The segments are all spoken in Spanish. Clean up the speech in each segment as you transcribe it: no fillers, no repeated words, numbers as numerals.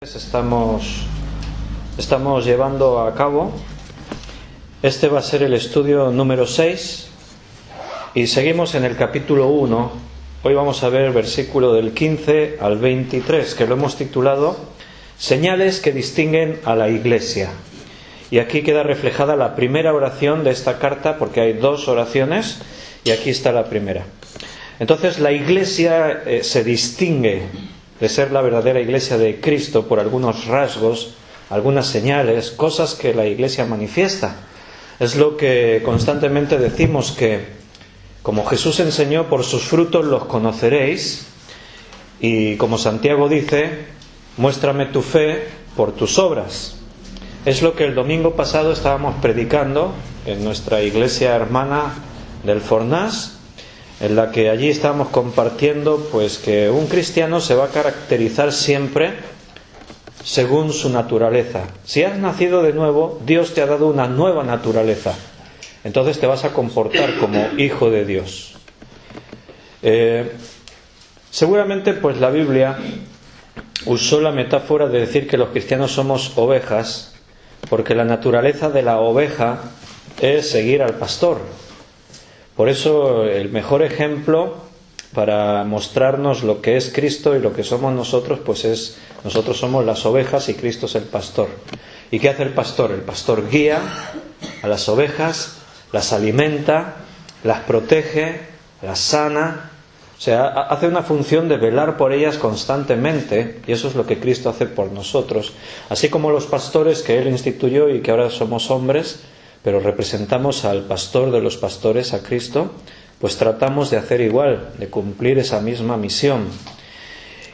Estamos llevando a cabo. Este va a ser el estudio número 6 y seguimos en el capítulo 1. Hoy vamos a ver el versículo del 15 al 23, que lo hemos titulado Señales que distinguen a la Iglesia. Y aquí queda reflejada la primera oración de esta carta, porque hay dos oraciones y aquí está la primera. Entonces la Iglesia se distingue de ser la verdadera Iglesia de Cristo por algunos rasgos, algunas señales, cosas que la Iglesia manifiesta. Es lo que constantemente decimos, que como Jesús enseñó, por sus frutos los conoceréis, y como Santiago dice, muéstrame tu fe por tus obras. Es lo que el domingo pasado estábamos predicando en nuestra iglesia hermana del Fornás, en la que allí estábamos compartiendo pues que un cristiano se va a caracterizar siempre según su naturaleza. Si has nacido de nuevo, Dios te ha dado una nueva naturaleza. Entonces te vas a comportar como hijo de Dios. Seguramente pues la Biblia usó la metáfora de decir que los cristianos somos ovejas, porque la naturaleza de la oveja es seguir al pastor. Por eso el mejor ejemplo para mostrarnos lo que es Cristo y lo que somos nosotros, pues es, nosotros somos las ovejas y Cristo es el pastor. ¿Y qué hace el pastor? El pastor guía a las ovejas, las alimenta, las protege, las sana. O sea, hace una función de velar por ellas constantemente, y eso es lo que Cristo hace por nosotros. Así como los pastores que Él instituyó y que ahora somos hombres, pero representamos al pastor de los pastores, a Cristo, pues tratamos de hacer igual, de cumplir esa misma misión.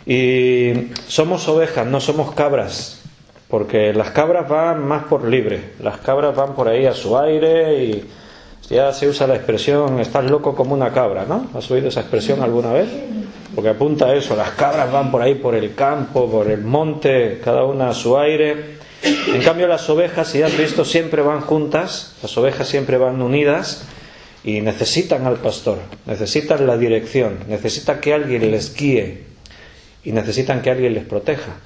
Y somos ovejas, no somos cabras, porque las cabras van más por libre, las cabras van por ahí a su aire y ya se usa la expresión, estás loco como una cabra, ¿no? ¿Has oído esa expresión alguna vez? Porque apunta a eso, las cabras van por ahí por el campo, por el monte, cada una a su aire. En cambio las ovejas, si has visto, siempre van juntas, las ovejas siempre van unidas y necesitan al pastor, necesitan la dirección, necesitan que alguien les guíe y necesitan que alguien les proteja.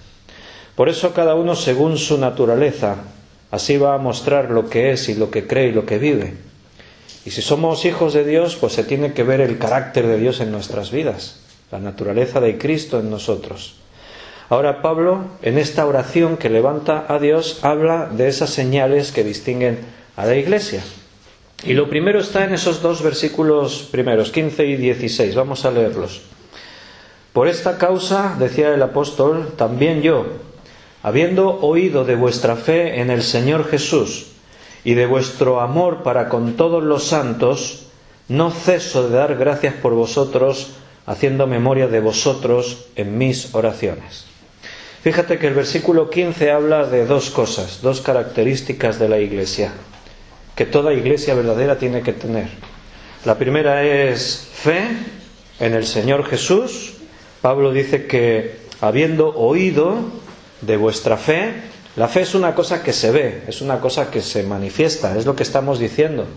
Por eso cada uno según su naturaleza, así va a mostrar lo que es y lo que cree y lo que vive. Y si somos hijos de Dios, pues se tiene que ver el carácter de Dios en nuestras vidas, la naturaleza de Cristo en nosotros. Ahora Pablo, en esta oración que levanta a Dios, habla de esas señales que distinguen a la Iglesia. Y lo primero está en esos dos versículos primeros, 15 y 16. Vamos a leerlos. Por esta causa, decía el apóstol, también yo, habiendo oído de vuestra fe en el Señor Jesús y de vuestro amor para con todos los santos, no ceso de dar gracias por vosotros, haciendo memoria de vosotros en mis oraciones. Fíjate que el versículo 15 habla de dos cosas, dos características de la Iglesia, que toda Iglesia verdadera tiene que tener. La primera es fe en el Señor Jesús. Pablo dice que habiendo oído de vuestra fe, la fe es una cosa que se ve, es una cosa que se manifiesta, es lo que estamos diciendo.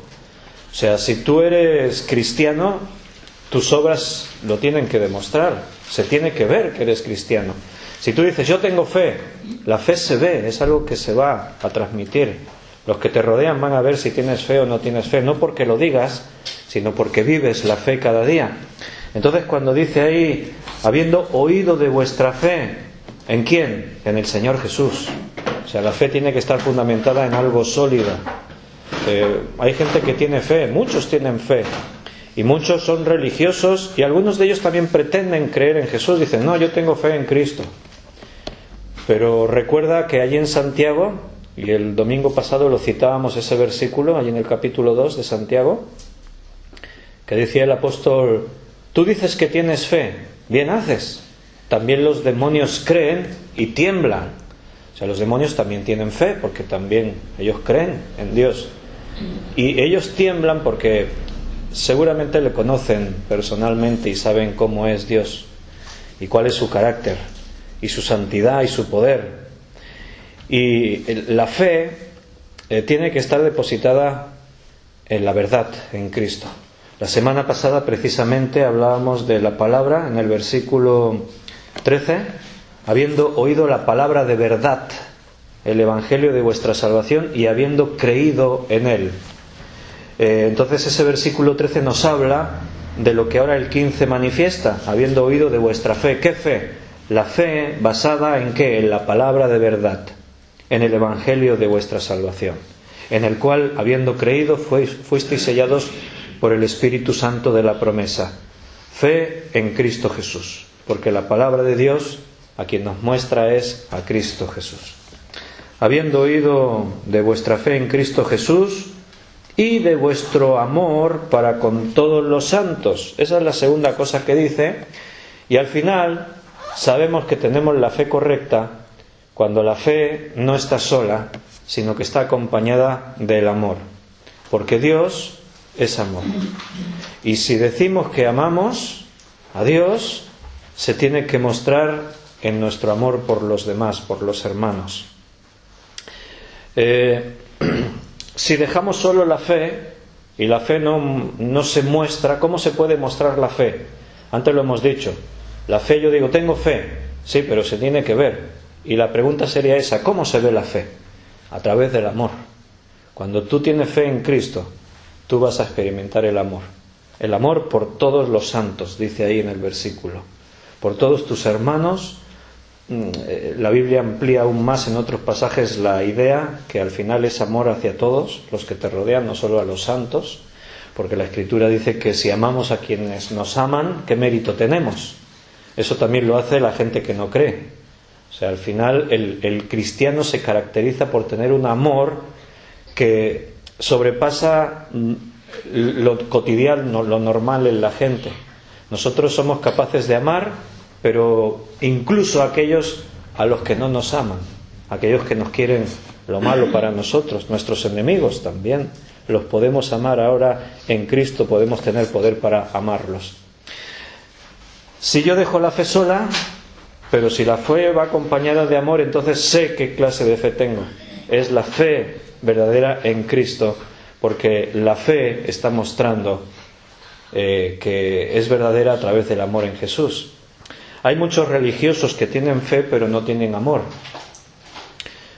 O sea, si tú eres cristiano, tus obras lo tienen que demostrar, se tiene que ver que eres cristiano. Si tú dices, yo tengo fe, la fe se ve, es algo que se va a transmitir. Los que te rodean van a ver si tienes fe o no tienes fe, no porque lo digas, sino porque vives la fe cada día. Entonces cuando dice ahí, habiendo oído de vuestra fe, ¿en quién? En el Señor Jesús. O sea, la fe tiene que estar fundamentada en algo sólido. Hay gente que tiene fe, muchos tienen fe. Y muchos son religiosos y algunos de ellos también pretenden creer en Jesús. Dicen, no, yo tengo fe en Cristo. Pero recuerda que allí en Santiago, y el domingo pasado lo citábamos ese versículo, allí en el capítulo 2 de Santiago, que decía el apóstol, tú dices que tienes fe, bien haces. También los demonios creen y tiemblan. O sea, los demonios también tienen fe, porque también ellos creen en Dios. Y ellos tiemblan porque seguramente le conocen personalmente y saben cómo es Dios y cuál es su carácter y su santidad y su poder. Y la fe tiene que estar depositada en la verdad, en Cristo. La semana pasada precisamente hablábamos de la palabra en el versículo 13, habiendo oído la palabra de verdad, el evangelio de vuestra salvación, y habiendo creído en él. Entonces ese versículo 13 nos habla de lo que ahora el 15 manifiesta, habiendo oído de vuestra fe. ¿Qué fe? La fe basada en ¿qué? En la palabra de verdad, en el evangelio de vuestra salvación, en el cual, habiendo creído, fuisteis sellados por el Espíritu Santo de la promesa. Fe en Cristo Jesús, porque la palabra de Dios a quien nos muestra es a Cristo Jesús. Habiendo oído de vuestra fe en Cristo Jesús y de vuestro amor para con todos los santos. Esa es la segunda cosa que dice. Y al final sabemos que tenemos la fe correcta cuando la fe no está sola, sino que está acompañada del amor. Porque Dios es amor. Y si decimos que amamos a Dios, se tiene que mostrar en nuestro amor por los demás, por los hermanos. Si dejamos solo la fe, y la fe no se muestra, ¿cómo se puede mostrar la fe? Antes lo hemos dicho, la fe, yo digo, tengo fe, sí, pero se tiene que ver. Y la pregunta sería esa, ¿cómo se ve la fe? A través del amor. Cuando tú tienes fe en Cristo, tú vas a experimentar el amor. El amor por todos los santos, dice ahí en el versículo. Por todos tus hermanos. La Biblia amplía aún más en otros pasajes la idea que al final es amor hacia todos los que te rodean, no solo a los santos, porque la Escritura dice que si amamos a quienes nos aman, ¿qué mérito tenemos? Eso también lo hace la gente que no cree. O sea, al final el cristiano se caracteriza por tener un amor que sobrepasa lo cotidiano, lo normal en la gente. Nosotros somos capaces de amar, pero incluso aquellos a los que no nos aman, aquellos que nos quieren lo malo para nosotros, nuestros enemigos también, los podemos amar ahora en Cristo, podemos tener poder para amarlos. Si yo dejo la fe sola, pero si la fe va acompañada de amor, entonces sé qué clase de fe tengo. Es la fe verdadera en Cristo, porque la fe está mostrando que es verdadera a través del amor en Jesús. Hay muchos religiosos que tienen fe pero no tienen amor.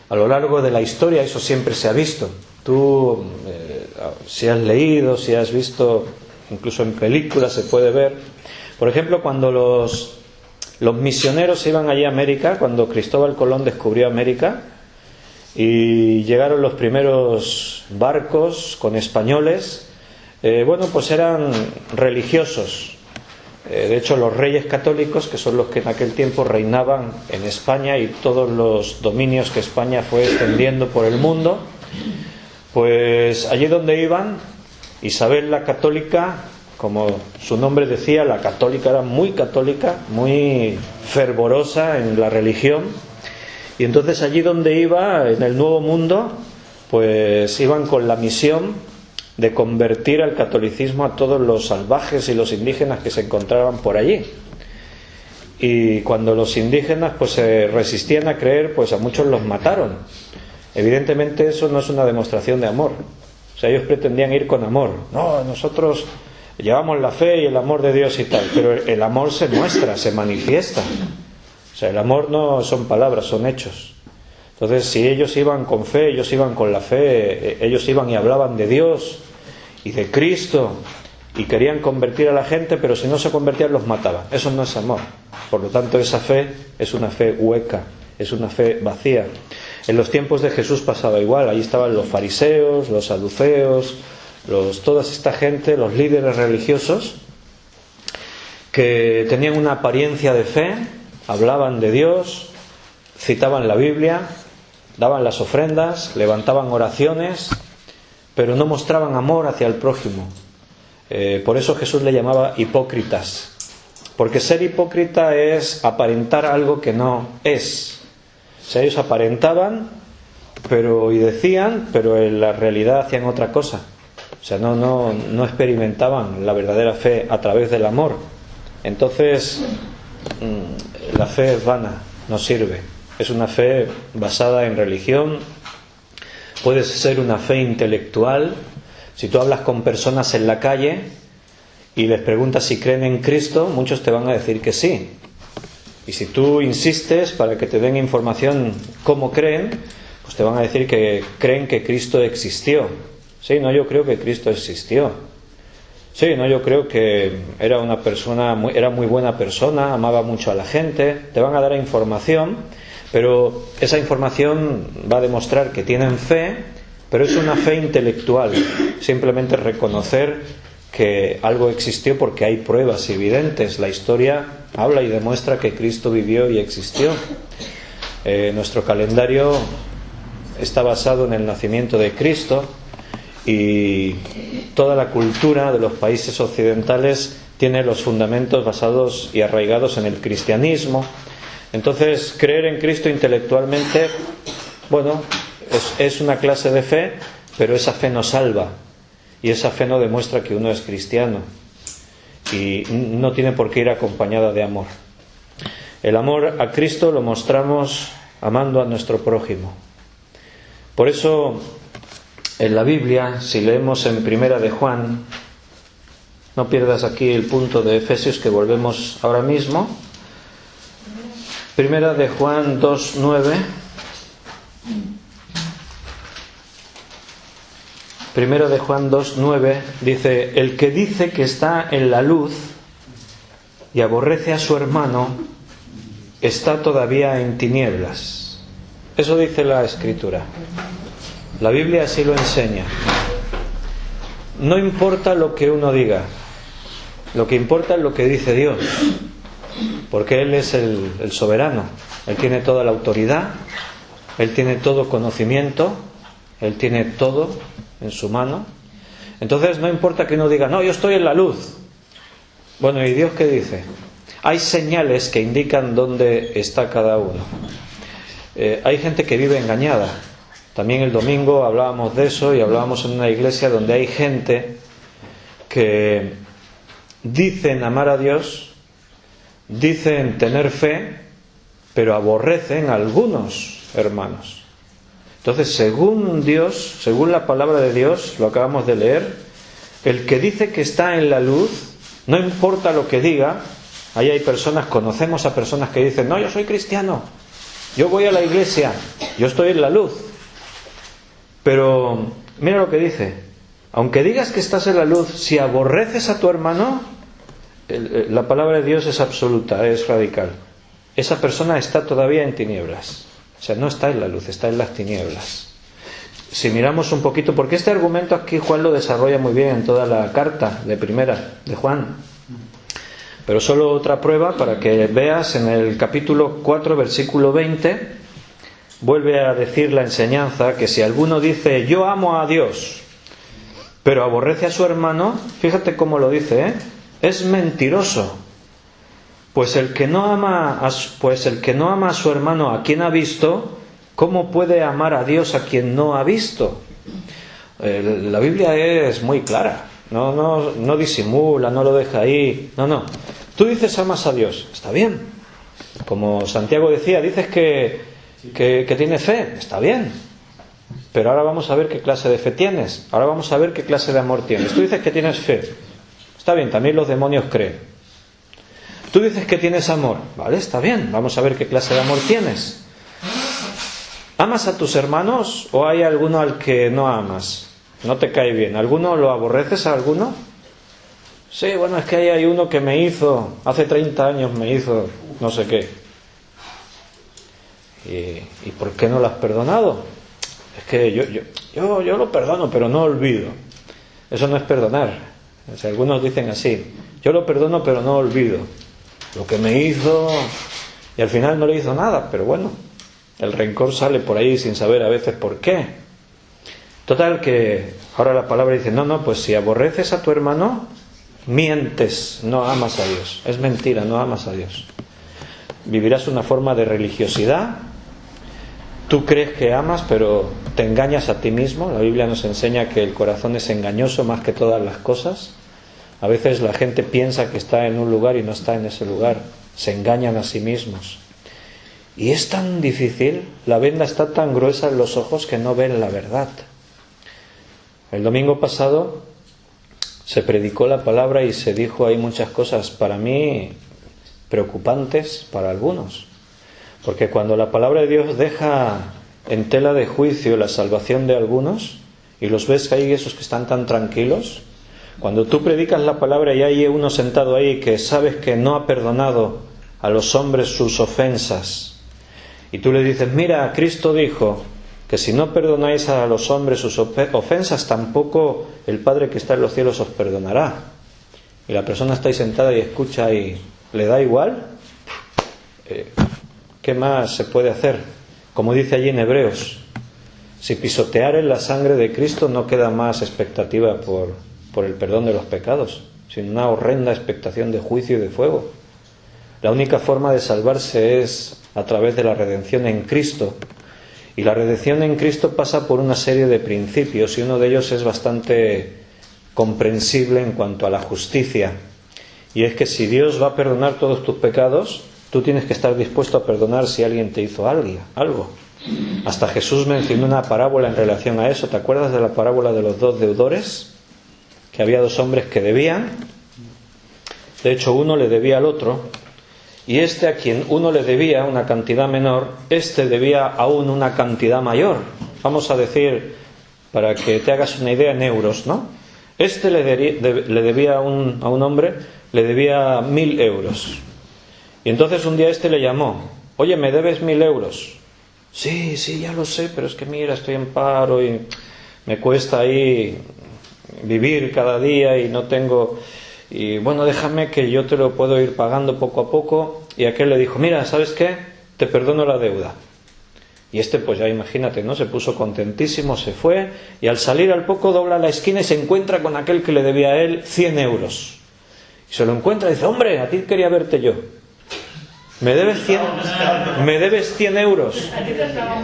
A lo largo de la historia eso siempre se ha visto. Tú, si has leído, si has visto, incluso en películas se puede ver. Por ejemplo, cuando los misioneros iban allí a América, cuando Cristóbal Colón descubrió América y llegaron los primeros barcos con españoles, pues eran religiosos. De hecho, los reyes católicos, que son los que en aquel tiempo reinaban en España y todos los dominios que España fue extendiendo por el mundo, pues allí donde iban, Isabel la católica, como su nombre decía, la católica era muy católica, muy fervorosa en la religión, y entonces allí donde iba, en el Nuevo Mundo, pues iban con la misión de convertir al catolicismo a todos los salvajes y los indígenas que se encontraban por allí. Y cuando los indígenas pues se resistían a creer, pues a muchos los mataron. Evidentemente eso no es una demostración de amor. O sea, ellos pretendían ir con amor. No, nosotros llevamos la fe y el amor de Dios y tal, pero el amor se muestra, se manifiesta. O sea, el amor no son palabras, son hechos. Entonces, si ellos iban con fe, ellos iban con la fe, ellos iban y hablaban de Dios y de Cristo y querían convertir a la gente, pero si no se convertían los mataban. Eso no es amor. Por lo tanto, esa fe es una fe hueca, es una fe vacía. En los tiempos de Jesús pasaba igual. Ahí estaban los fariseos, los saduceos, toda esta gente, los líderes religiosos, que tenían una apariencia de fe, hablaban de Dios, citaban la Biblia, daban las ofrendas, levantaban oraciones, pero no mostraban amor hacia el prójimo. Por eso Jesús le llamaba hipócritas, porque ser hipócrita es aparentar algo que no es. O sea, ellos aparentaban y decían, pero en la realidad hacían otra cosa. O sea, no experimentaban la verdadera fe a través del amor. Entonces la fe es vana, no sirve. Es una fe basada en religión. Puede ser una fe intelectual. Si tú hablas con personas en la calle y les preguntas si creen en Cristo, muchos te van a decir que sí. Y si tú insistes para que te den información cómo creen, pues te van a decir que creen que Cristo existió. Sí, no, yo creo que Cristo existió. Sí, no, yo creo que era una persona, era muy buena persona, amaba mucho a la gente. Te van a dar información, pero esa información va a demostrar que tienen fe, pero es una fe intelectual. Simplemente reconocer que algo existió porque hay pruebas evidentes. La historia habla y demuestra que Cristo vivió y existió. Nuestro calendario está basado en el nacimiento de Cristo, y toda la cultura de los países occidentales tiene los fundamentos basados y arraigados en el cristianismo. Entonces, creer en Cristo intelectualmente, bueno, es una clase de fe, pero esa fe no salva, y esa fe no demuestra que uno es cristiano, y no tiene por qué ir acompañada de amor. El amor a Cristo lo mostramos amando a nuestro prójimo. Por eso, en la Biblia, si leemos en Primera de Juan, no pierdas aquí el punto de Efesios que volvemos ahora mismo. Primera de Juan 2:9. Primera de Juan 2:9 dice: el que dice que está en la luz y aborrece a su hermano está todavía en tinieblas. Eso dice la Escritura. La Biblia así lo enseña. No importa lo que uno diga, lo que importa es lo que dice Dios, porque Él es el soberano. Él tiene toda la autoridad, Él tiene todo conocimiento, Él tiene todo en su mano. Entonces no importa que uno diga, no, yo estoy en la luz. Bueno, ¿y Dios qué dice? Hay señales que indican dónde está cada uno. Hay gente que vive engañada. También el domingo hablábamos de eso, y hablábamos en una iglesia donde hay gente que dicen amar a Dios, dicen tener fe, pero aborrecen a algunos hermanos. Entonces, según Dios, según la palabra de Dios, lo acabamos de leer, el que dice que está en la luz, no importa lo que diga. Ahí hay personas, conocemos a personas que dicen, no, yo soy cristiano, yo voy a la iglesia, yo estoy en la luz. Pero mira lo que dice: aunque digas que estás en la luz, si aborreces a tu hermano, la palabra de Dios es absoluta, es radical. Esa persona está todavía en tinieblas. O sea, no está en la luz, está en las tinieblas. Si miramos un poquito, porque este argumento aquí Juan lo desarrolla muy bien en toda la carta de Primera de Juan. Pero solo otra prueba para que veas: en el capítulo 4, versículo 20, vuelve a decir la enseñanza que si alguno dice yo amo a Dios, pero aborrece a su hermano, fíjate cómo lo dice, es mentiroso. Pues el que no ama a su hermano a quien ha visto, ¿cómo puede amar a Dios a quien no ha visto? La Biblia es muy clara, no disimula, no lo deja ahí. No. Tú dices amas a Dios, está bien. Como Santiago decía, dices que tiene fe, está bien, pero ahora vamos a ver qué clase de fe tienes, ahora vamos a ver qué clase de amor tienes. Tú dices que tienes fe, está bien, también los demonios creen. Tú dices que tienes amor, vale, está bien, vamos a ver qué clase de amor tienes. ¿Amas a tus hermanos o hay alguno al que no amas? No te cae bien. ¿Alguno lo aborreces a alguno? Sí, bueno, es que ahí hay uno que me hizo, hace 30 años me hizo no sé qué. ¿Y por qué no lo has perdonado? Es que yo lo perdono, pero no olvido. Eso no es perdonar. O sea, algunos dicen así: yo lo perdono, pero no olvido lo que me hizo, y al final no le hizo nada. Pero bueno, el rencor sale por ahí sin saber a veces por qué. Total, que ahora la palabra dice: no, pues si aborreces a tu hermano, mientes, no amas a Dios. Es mentira, no amas a Dios. Vivirás una forma de religiosidad. Tú crees que amas, pero te engañas a ti mismo. La Biblia nos enseña que el corazón es engañoso más que todas las cosas. A veces la gente piensa que está en un lugar y no está en ese lugar. Se engañan a sí mismos. Y es tan difícil, la venda está tan gruesa en los ojos que no ven la verdad. El domingo pasado se predicó la palabra y se dijo ahí muchas cosas para mí preocupantes para algunos. Porque cuando la palabra de Dios deja en tela de juicio la salvación de algunos, y los ves que hay esos que están tan tranquilos, cuando tú predicas la palabra y hay uno sentado ahí que sabes que no ha perdonado a los hombres sus ofensas, y tú le dices, mira, Cristo dijo que si no perdonáis a los hombres sus ofensas, tampoco el Padre que está en los cielos os perdonará. Y la persona está ahí sentada y escucha y le da igual. ¿Qué más se puede hacer? Como dice allí en Hebreos, si pisotearen la sangre de Cristo no queda más expectativa por el perdón de los pecados, sino una horrenda expectación de juicio y de fuego. La única forma de salvarse es a través de la redención en Cristo. Y la redención en Cristo pasa por una serie de principios, y uno de ellos es bastante comprensible en cuanto a la justicia. Y es que si Dios va a perdonar todos tus pecados, tú tienes que estar dispuesto a perdonar si alguien te hizo algo. Hasta Jesús mencionó una parábola en relación a eso. ¿Te acuerdas de la parábola de los dos deudores? Que había dos hombres que debían. De hecho, uno le debía al otro. Y a quien uno le debía una cantidad menor, debía aún una cantidad mayor. Vamos a decir, para que te hagas una idea, en euros, ¿no? Le debía a un hombre, le debía 1.000 euros. Y entonces un día le llamó, oye, ¿me debes 1.000 euros? Sí, ya lo sé, pero es que mira, estoy en paro y me cuesta ahí vivir cada día y no tengo... Y bueno, déjame que yo te lo puedo ir pagando poco a poco. Y aquel le dijo, mira, ¿sabes qué? Te perdono la deuda. Y pues ya imagínate, ¿no? Se puso contentísimo, se fue, y al salir al poco dobla la esquina y se encuentra con aquel que le debía a él 100 euros. Y se lo encuentra y dice, hombre, a ti quería verte yo. ¿Me debes 100 euros?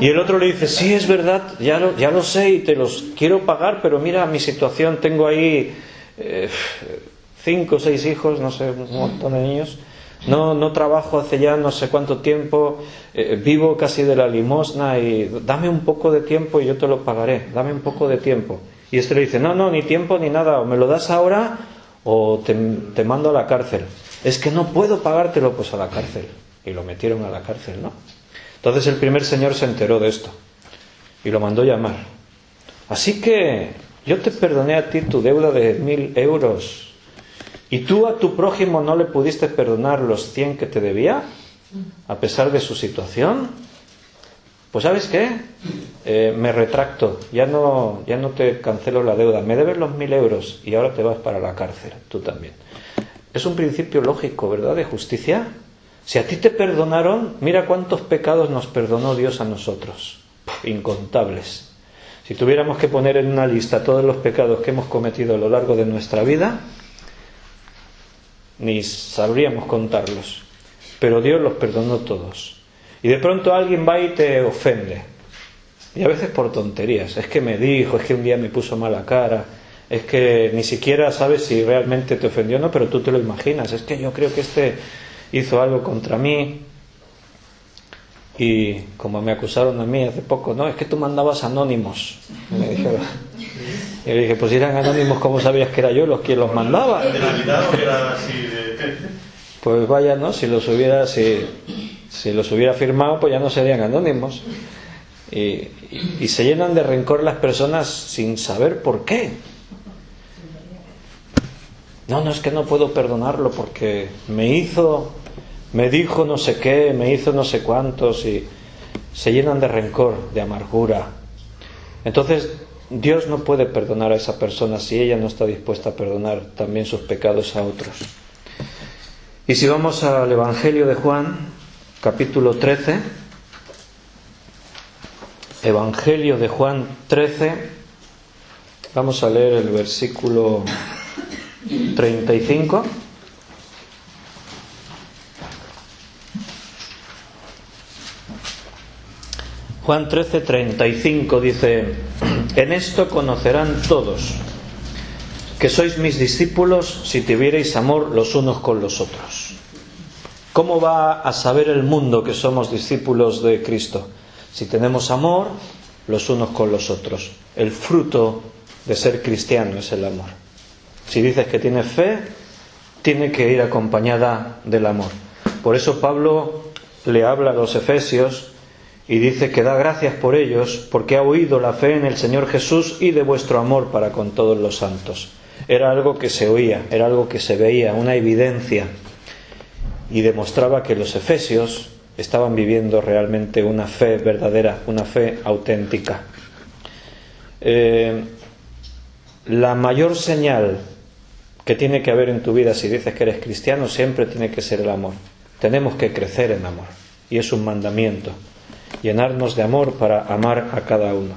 Y el otro le dice, sí, es verdad, ya lo sé y te los quiero pagar, pero mira mi situación, tengo ahí 5 o 6 hijos, no sé, un montón de niños. No trabajo hace ya no sé cuánto tiempo, vivo casi de la limosna y dame un poco de tiempo y yo te lo pagaré, dame un poco de tiempo. Y le dice, no, ni tiempo ni nada, o me lo das ahora o te mando a la cárcel. Es que no puedo pagártelo, pues a la cárcel. Y lo metieron a la cárcel, ¿no? Entonces el primer señor se enteró de esto y lo mandó llamar. Así que yo te perdoné a ti tu deuda de 1.000 euros. ¿Y tú a tu prójimo no le pudiste perdonar los 100 que te debía? A pesar de su situación. Pues ¿sabes qué? Me retracto. Ya no te cancelo la deuda. Me debes los 1.000 euros y ahora te vas para la cárcel. Tú también. Es un principio lógico, ¿verdad? De justicia. Si a ti te perdonaron, mira cuántos pecados nos perdonó Dios a nosotros. Incontables. Si tuviéramos que poner en una lista todos los pecados que hemos cometido a lo largo de nuestra vida, ni sabríamos contarlos, pero Dios los perdonó todos. Y de pronto alguien va y te ofende, y a veces por tonterías, es que me dijo, es que un día me puso mala cara, es que ni siquiera sabes si realmente te ofendió o no, pero tú te lo imaginas, es que yo creo que hizo algo contra mí. Y como me acusaron a mí hace poco, no, es que tú mandabas anónimos, me dijeron. Y le dije, pues si eran anónimos, ¿cómo sabías que era yo quien los mandaba? ¿De Navidad o era así de...? Pues vaya, ¿no? Si los hubiera firmado, pues ya no serían anónimos. Y se llenan de rencor las personas sin saber por qué. No, es que no puedo perdonarlo porque me dijo no sé qué, me hizo no sé cuántos, y se llenan de rencor, de amargura. Entonces Dios no puede perdonar a esa persona si ella no está dispuesta a perdonar también sus pecados a otros. Y si vamos al Evangelio de Juan, capítulo 13, Evangelio de Juan 13, vamos a leer el versículo 35. Juan 13:35 dice, en esto conocerán todos que sois mis discípulos si tuvierais amor los unos con los otros. ¿Cómo va a saber el mundo que somos discípulos de Cristo? Si tenemos amor los unos con los otros. El fruto de ser cristiano es el amor. Si dices que tienes fe, tiene que ir acompañada del amor. Por eso Pablo le habla a los efesios y dice que da gracias por ellos, porque ha oído la fe en el Señor Jesús y de vuestro amor para con todos los santos. Era algo que se oía, era algo que se veía, una evidencia, y demostraba que los efesios estaban viviendo realmente una fe verdadera, una fe auténtica. La mayor señal que tiene que haber en tu vida si dices que eres cristiano siempre tiene que ser el amor. Tenemos que crecer en amor, y es un mandamiento, llenarnos de amor para amar a cada uno.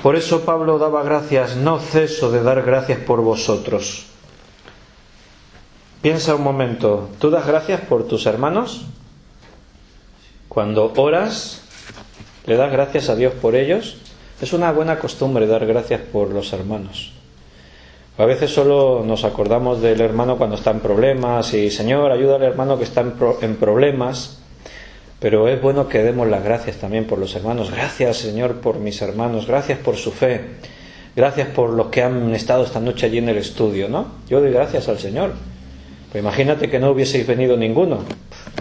Por eso Pablo daba gracias, no ceso de dar gracias por vosotros. Piensa un momento, ¿tú das gracias por tus hermanos? Cuando oras, ¿le das gracias a Dios por ellos? Es una buena costumbre dar gracias por los hermanos. A veces solo nos acordamos del hermano cuando está en problemas y Señor, ayuda al hermano que está en problemas, pero es bueno que demos las gracias también por los hermanos. Gracias, Señor, por mis hermanos, gracias por su fe, gracias por los que han estado esta noche allí en el estudio, ¿no? Yo doy gracias al Señor. Pues imagínate que no hubieseis venido ninguno.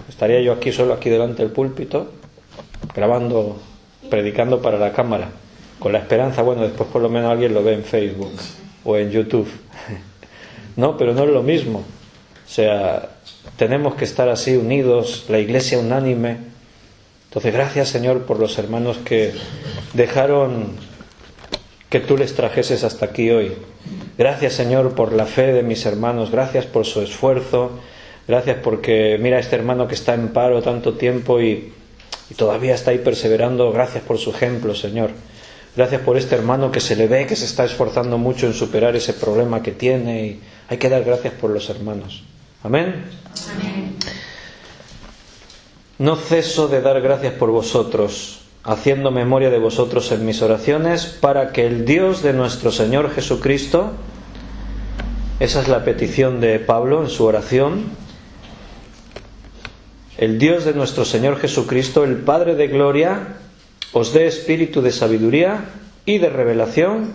Estaría yo aquí solo aquí delante del púlpito, grabando, predicando para la cámara, con la esperanza, bueno, después por lo menos alguien lo ve en Facebook o en YouTube. No, pero no es lo mismo. O sea, tenemos que estar así unidos, la iglesia unánime. Entonces, gracias, Señor, por los hermanos que dejaron que tú les trajeses hasta aquí hoy. Gracias, Señor, por la fe de mis hermanos. Gracias por su esfuerzo. Gracias porque mira a este hermano que está en paro tanto tiempo y todavía está ahí perseverando. Gracias por su ejemplo, Señor. Gracias por este hermano que se le ve que se está esforzando mucho en superar ese problema que tiene, y hay que dar gracias por los hermanos. Amén. Amén. No ceso de dar gracias por vosotros, haciendo memoria de vosotros en mis oraciones, para que el Dios de nuestro Señor Jesucristo, esa es la petición de Pablo en su oración, el Dios de nuestro Señor Jesucristo, el Padre de gloria, os dé espíritu de sabiduría y de revelación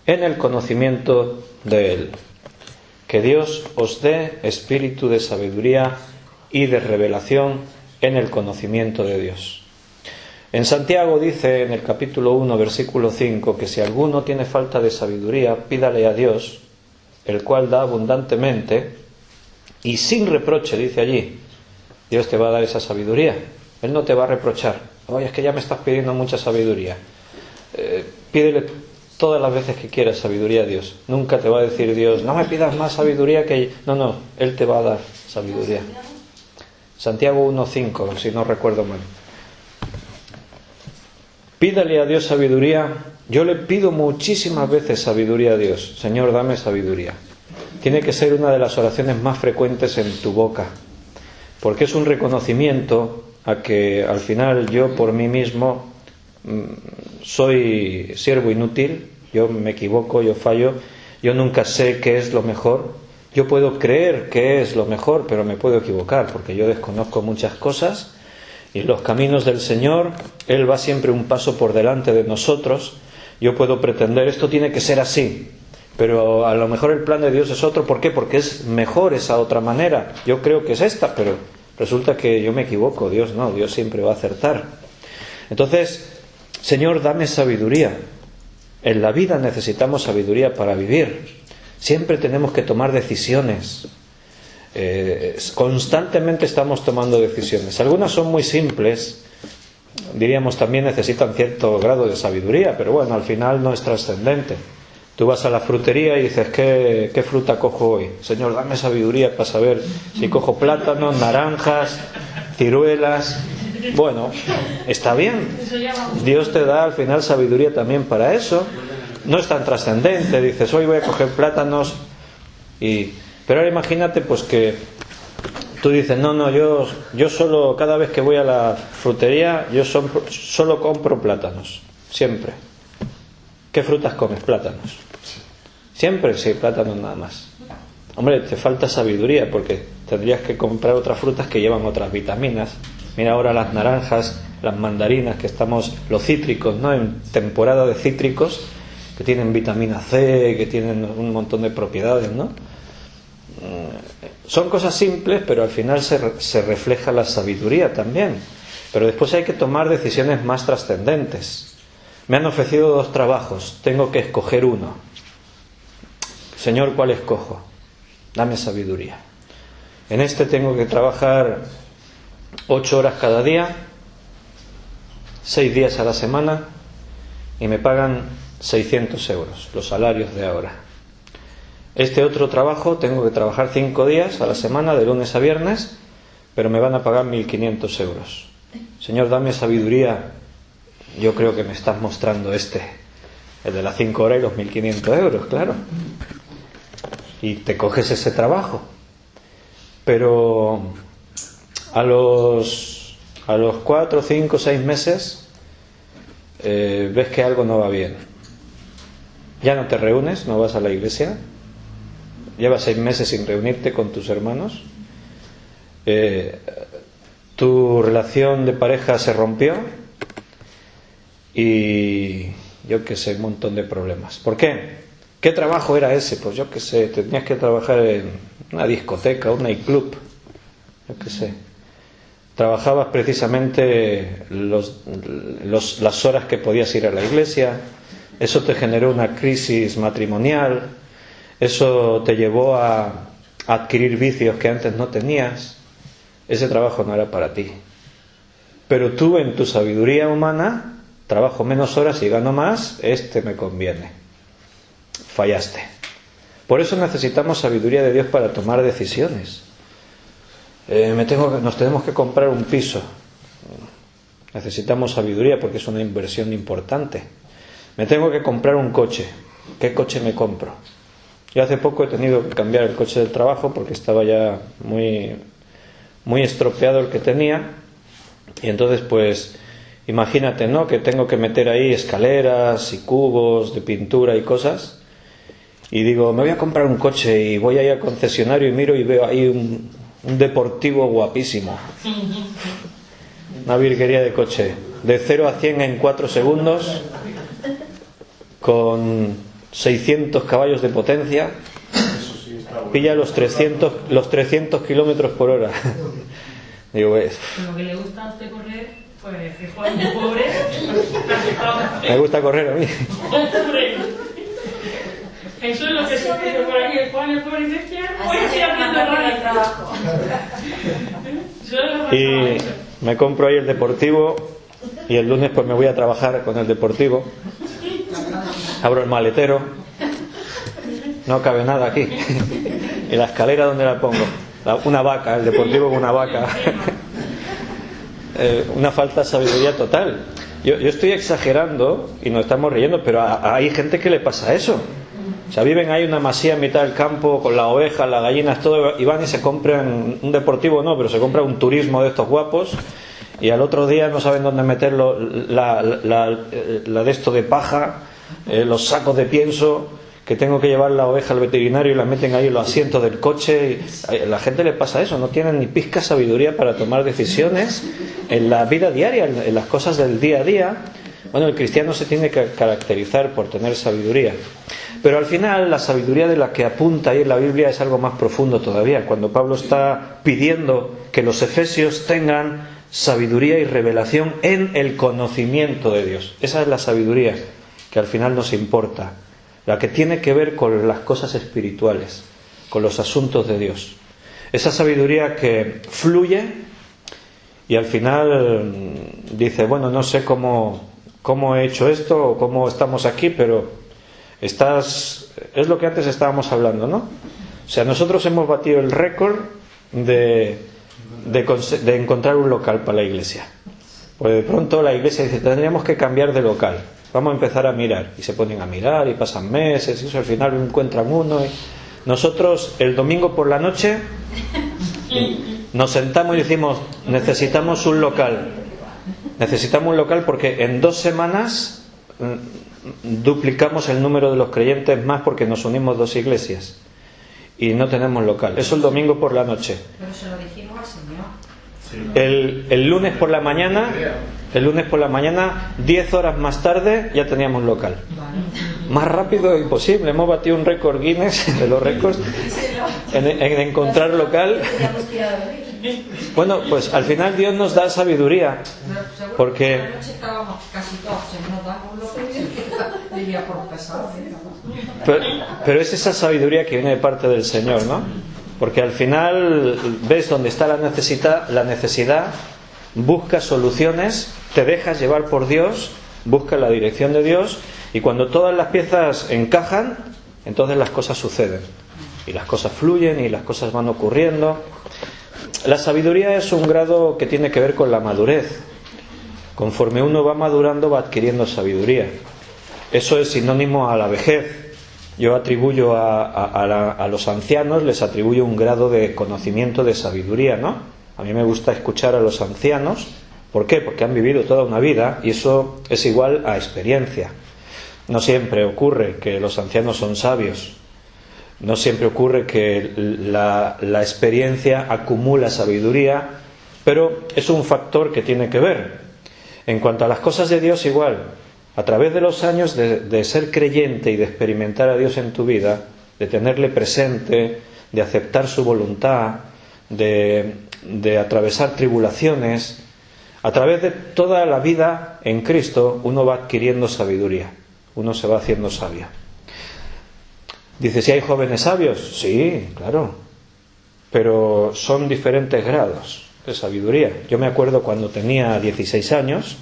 en el conocimiento de Él. Que Dios os dé espíritu de sabiduría y de revelación en el conocimiento de Dios. En Santiago dice en el capítulo 1, versículo 5, que si alguno tiene falta de sabiduría, pídale a Dios, el cual da abundantemente y sin reproche, dice allí. Dios te va a dar esa sabiduría. Él no te va a reprochar. Oye, es que ya me estás pidiendo mucha sabiduría. Pídele todas las veces que quieras sabiduría a Dios. Nunca te va a decir Dios, no me pidas más sabiduría que... No, Él te va a dar sabiduría. Santiago 1:5, si no recuerdo mal. Pídale a Dios sabiduría. Yo le pido muchísimas veces sabiduría a Dios. Señor, dame sabiduría. Tiene que ser una de las oraciones más frecuentes en tu boca, porque es un reconocimiento a que al final yo por mí mismo soy siervo inútil, yo me equivoco, yo fallo, yo nunca sé qué es lo mejor. Yo puedo creer que es lo mejor, pero me puedo equivocar porque yo desconozco muchas cosas, y en los caminos del Señor Él va siempre un paso por delante de nosotros. Yo puedo pretender esto tiene que ser así, pero a lo mejor el plan de Dios es otro. ¿Por qué? Porque es mejor esa otra manera. Yo creo que es esta, pero resulta que yo me equivoco. Dios no, Dios siempre va a acertar. Entonces, Señor, dame sabiduría. En la vida necesitamos sabiduría para vivir. Siempre tenemos que tomar decisiones. Constantemente estamos tomando decisiones. Algunas son muy simples, diríamos también necesitan cierto grado de sabiduría, pero bueno, al final no es trascendente. Tú vas a la frutería y dices, ¿qué fruta cojo hoy? Señor, dame sabiduría para saber si cojo plátanos, naranjas, ciruelas. Bueno, está bien. Dios te da al final sabiduría también para eso. No es tan trascendente. Dices, hoy voy a coger plátanos pero ahora imagínate pues que tú dices, no, yo solo, cada vez que voy a la frutería, yo solo compro plátanos. Siempre. ¿Qué frutas comes? Plátanos. Siempre, sí, plátanos nada más. Hombre, te falta sabiduría porque tendrías que comprar otras frutas que llevan otras vitaminas. Mira ahora las naranjas, las mandarinas, que estamos, los cítricos, ¿no? En temporada de cítricos, que tienen vitamina C, que tienen un montón de propiedades, ¿no? Son cosas simples, pero al final se refleja la sabiduría también. Pero después hay que tomar decisiones más trascendentes. Me han ofrecido 2 trabajos, tengo que escoger uno. Señor, ¿cuál escojo? Dame sabiduría. En este tengo que trabajar 8 horas cada día, 6 días a la semana, y me pagan 600 euros, los salarios de ahora. Este otro trabajo tengo que trabajar 5 días a la semana, de lunes a viernes, pero me van a pagar 1.500 euros. Señor, dame sabiduría. Yo creo que me estás mostrando el de las 5 horas y los 1.500 euros, claro. Y te coges ese trabajo. Pero a los 4, 5, 6 meses ves que algo no va bien. Ya no te reúnes, no vas a la iglesia. Llevas 6 meses sin reunirte con tus hermanos. Tu relación de pareja se rompió. Y yo qué sé, un montón de problemas. ¿Por qué? ¿Qué trabajo era ese? Pues yo qué sé, tenías que trabajar en una discoteca, un nightclub. Yo qué sé. Trabajabas precisamente las horas que podías ir a la iglesia. Eso te generó una crisis matrimonial. Eso te llevó a adquirir vicios que antes no tenías. Ese trabajo no era para ti. Pero tú, en tu sabiduría humana, trabajo menos horas y gano más, me conviene. Fallaste. Por eso necesitamos sabiduría de Dios para tomar decisiones. Nos tenemos que comprar un piso. Necesitamos sabiduría porque es una inversión importante. Me tengo que comprar un coche. ¿Qué coche me compro? Yo hace poco he tenido que cambiar el coche del trabajo porque estaba ya muy, muy estropeado el que tenía. Y entonces pues imagínate, ¿no?, que tengo que meter ahí escaleras y cubos de pintura y cosas. Y digo, me voy a comprar un coche, y voy ahí al concesionario y miro y veo ahí un deportivo guapísimo. Una virguería de coche. De 0 a 100 en 4 segundos. Con 600 caballos de potencia. Pilla los 300 kilómetros por hora. Digo, Lo que le gusta a usted correr, pues que Juan es pobre. Me gusta correr a mí. Eso es lo que se dice por aquí. Juan es pobre y dice que voy a ir haciendo el trabajo. Y me compro ahí el deportivo, y el lunes pues me voy a trabajar con el deportivo. Abro el maletero, no cabe nada aquí. ¿Y la escalera dónde la pongo? Una vaca, el deportivo con una vaca. Una falta de sabiduría total. Yo estoy exagerando y nos estamos riendo, pero hay gente que le pasa eso. O sea, viven ahí una masía en mitad del campo con las ovejas, las gallinas, todo, y van y se compran un deportivo, no, pero se compran un turismo de estos guapos, y al otro día no saben dónde meterlo, la de esto de paja, los sacos de pienso, que tengo que llevar la oveja al veterinario y la meten ahí en los asientos del coche. Y a la gente le pasa eso, no tienen ni pizca sabiduría para tomar decisiones en la vida diaria, en las cosas del día a día. Bueno, el cristiano se tiene que caracterizar por tener sabiduría. Pero al final la sabiduría de la que apunta ahí en la Biblia es algo más profundo todavía. Cuando Pablo está pidiendo que los efesios tengan sabiduría y revelación en el conocimiento de Dios. Esa es la sabiduría que al final nos importa. La que tiene que ver con las cosas espirituales, con los asuntos de Dios. Esa sabiduría que fluye y al final dice, bueno, no sé cómo he hecho esto o cómo estamos aquí, pero es lo que antes estábamos hablando, ¿no? O sea, nosotros hemos batido el récord de encontrar un local para la iglesia. Pues de pronto la iglesia dice, tendríamos que cambiar de local. Vamos a empezar a mirar. Y se ponen a mirar y pasan meses y eso, al final encuentran uno. Y nosotros el domingo por la noche nos sentamos y decimos, necesitamos un local. Necesitamos un local porque en 2 semanas duplicamos el número de los creyentes más porque nos unimos 2 iglesias. Y no tenemos local. Eso el domingo por la noche. Pero se lo dijimos al Señor. El lunes por la mañana, 10 horas más tarde, ya teníamos local. Más rápido imposible. Hemos batido un récord Guinness de los récords. en encontrar local. Bueno, pues al final Dios nos da sabiduría, porque pero es esa sabiduría que viene de parte del Señor, ¿no? Porque al final ves dónde está la necesidad, buscas soluciones, te dejas llevar por Dios, buscas la dirección de Dios, y cuando todas las piezas encajan, entonces las cosas suceden y las cosas fluyen y las cosas van ocurriendo. La sabiduría es un grado que tiene que ver con la madurez. Conforme uno va madurando, va adquiriendo sabiduría. Eso es sinónimo a la vejez. Yo atribuyo a los ancianos, les atribuyo un grado de conocimiento, de sabiduría, ¿no? A mí me gusta escuchar a los ancianos. ¿Por qué? Porque han vivido toda una vida y eso es igual a experiencia. No siempre ocurre que los ancianos son sabios. No siempre ocurre que la experiencia acumula sabiduría, pero es un factor que tiene que ver. En cuanto a las cosas de Dios, igual. A través de los años de ser creyente y de experimentar a Dios en tu vida, de tenerle presente, de aceptar su voluntad, de atravesar tribulaciones, a través de toda la vida en Cristo, uno va adquiriendo sabiduría. Uno se va haciendo sabio. Dice, ¿si hay jóvenes sabios? Sí, claro. Pero son diferentes grados de sabiduría. Yo me acuerdo cuando tenía 16 años,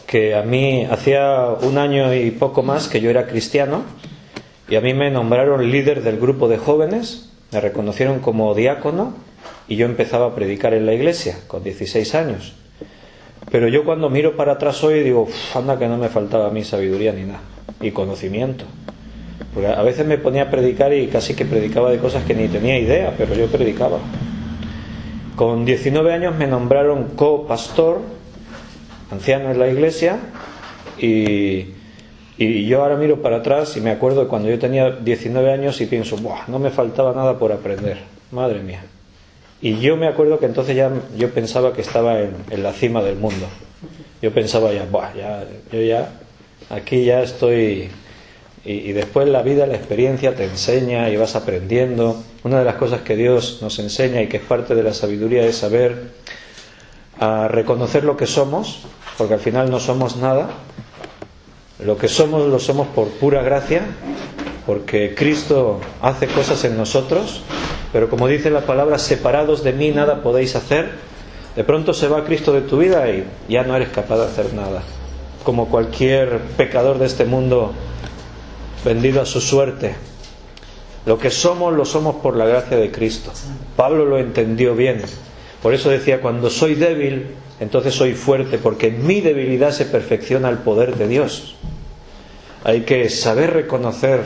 que a mí hacía un año y poco más que yo era cristiano, y a mí me nombraron líder del grupo de jóvenes, me reconocieron como diácono, y yo empezaba a predicar en la iglesia con 16 años. Pero yo cuando miro para atrás hoy digo, anda que no me faltaba a mí sabiduría ni nada, y conocimiento. Porque a veces me ponía a predicar y casi que predicaba de cosas que ni tenía idea, pero yo predicaba. Con 19 años me nombraron copastor, anciano en la iglesia, y yo ahora miro para atrás y me acuerdo de cuando yo tenía 19 años y pienso, ¡buah! No me faltaba nada por aprender, madre mía. Y yo me acuerdo que entonces ya yo pensaba que estaba en la cima del mundo. Yo pensaba ya, ¡buah! Yo ya, aquí ya estoy. Y después la vida, la experiencia te enseña y vas aprendiendo. Una de las cosas que Dios nos enseña y que es parte de la sabiduría es saber a reconocer lo que somos, porque al final no somos nada. Lo que somos lo somos por pura gracia, porque Cristo hace cosas en nosotros, pero como dice la palabra, separados de mí nada podéis hacer. De pronto se va Cristo de tu vida y ya no eres capaz de hacer nada. Como cualquier pecador de este mundo vendido a su suerte. Lo que somos lo somos por la gracia de Cristo. Pablo lo entendió bien. Por eso decía, cuando soy débil, entonces soy fuerte, porque en mi debilidad se perfecciona el poder de Dios. Hay que saber reconocer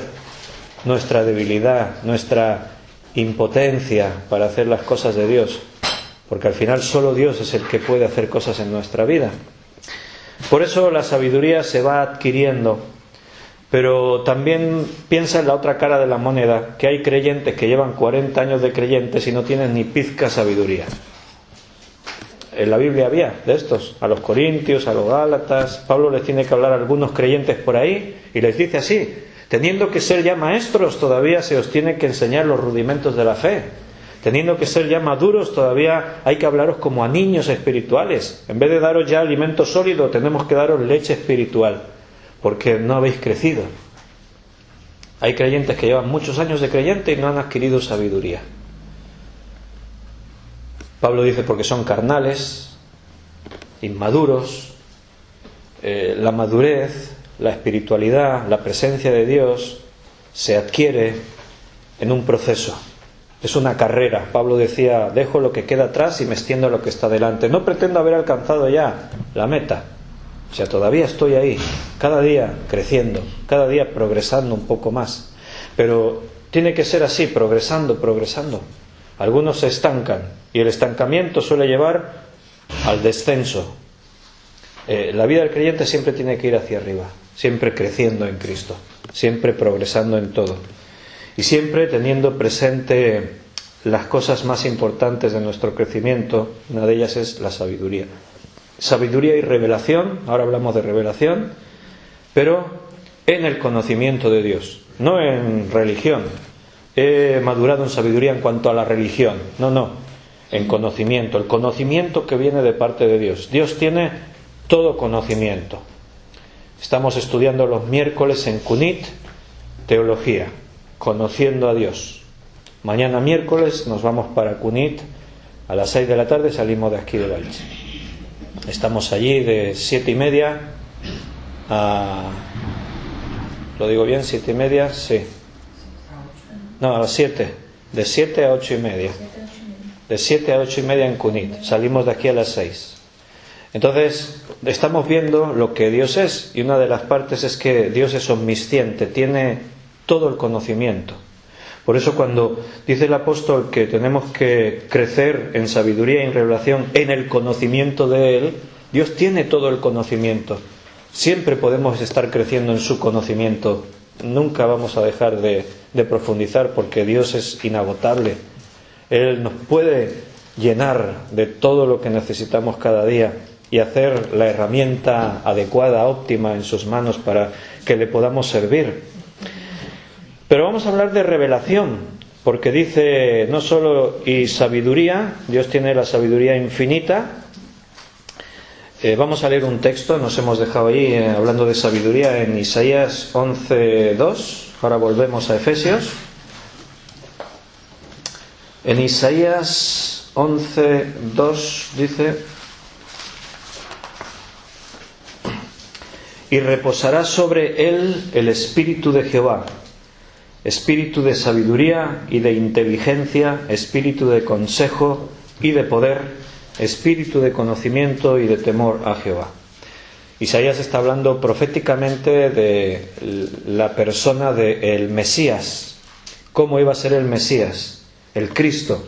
nuestra debilidad, nuestra impotencia para hacer las cosas de Dios, porque al final solo Dios es el que puede hacer cosas en nuestra vida. Por eso la sabiduría se va adquiriendo. Pero también piensa en la otra cara de la moneda, que hay creyentes que llevan 40 años de creyentes y no tienen ni pizca sabiduría. En la Biblia había de estos, a los corintios, a los gálatas. Pablo les tiene que hablar a algunos creyentes por ahí y les dice así, teniendo que ser ya maestros, todavía se os tiene que enseñar los rudimentos de la fe. Teniendo que ser ya maduros, todavía hay que hablaros como a niños espirituales. En vez de daros ya alimento sólido, tenemos que daros leche espiritual, porque no habéis crecido. Hay creyentes que llevan muchos años de creyente y no han adquirido sabiduría. Pablo dice porque son carnales, inmaduros. La madurez, la espiritualidad, la presencia de Dios se adquiere en un proceso. Es una carrera. Pablo decía, dejo lo que queda atrás y me extiendo a lo que está delante. No pretendo haber alcanzado ya la meta. O sea, todavía estoy ahí, cada día creciendo, cada día progresando un poco más. Pero tiene que ser así, progresando. Algunos se estancan y el estancamiento suele llevar al descenso. La vida del creyente siempre tiene que ir hacia arriba, siempre creciendo en Cristo, siempre progresando en todo. Y siempre teniendo presente las cosas más importantes de nuestro crecimiento. Una de ellas es la sabiduría. Sabiduría y revelación, ahora hablamos de revelación, pero en el conocimiento de Dios, no en religión, he madurado en sabiduría en cuanto a la religión. No, en conocimiento, el conocimiento que viene de parte de Dios. Dios tiene todo conocimiento. Estamos estudiando los miércoles en Cunit, teología, conociendo a Dios. Mañana miércoles nos vamos para Cunit, a las 6 de la tarde salimos de aquí de Valls. Estamos allí de 7:30 a... ¿Lo digo bien? 7:30, sí. No, a las 7. De 7 a 8:30. De 7 a 8:30 en Cunit. Salimos de aquí a las 6. Entonces, estamos viendo lo que Dios es. Y una de las partes es que Dios es omnisciente. Tiene todo el conocimiento. Por eso cuando dice el apóstol que tenemos que crecer en sabiduría y en revelación, en el conocimiento de Él, Dios tiene todo el conocimiento. Siempre podemos estar creciendo en su conocimiento. Nunca vamos a dejar de profundizar porque Dios es inagotable. Él nos puede llenar de todo lo que necesitamos cada día y hacer la herramienta adecuada, óptima en sus manos para que le podamos servir. Pero vamos a hablar de revelación, porque dice no solo y sabiduría, Dios tiene la sabiduría infinita. Vamos a leer un texto, nos hemos dejado ahí hablando de sabiduría en Isaías 11:2. Ahora volvemos a Efesios. En Isaías 11:2 dice: y reposará sobre él el espíritu de Jehová, espíritu de sabiduría y de inteligencia, espíritu de consejo y de poder, espíritu de conocimiento y de temor a Jehová. Isaías está hablando proféticamente de la persona del Mesías. ¿Cómo iba a ser el Mesías? El Cristo.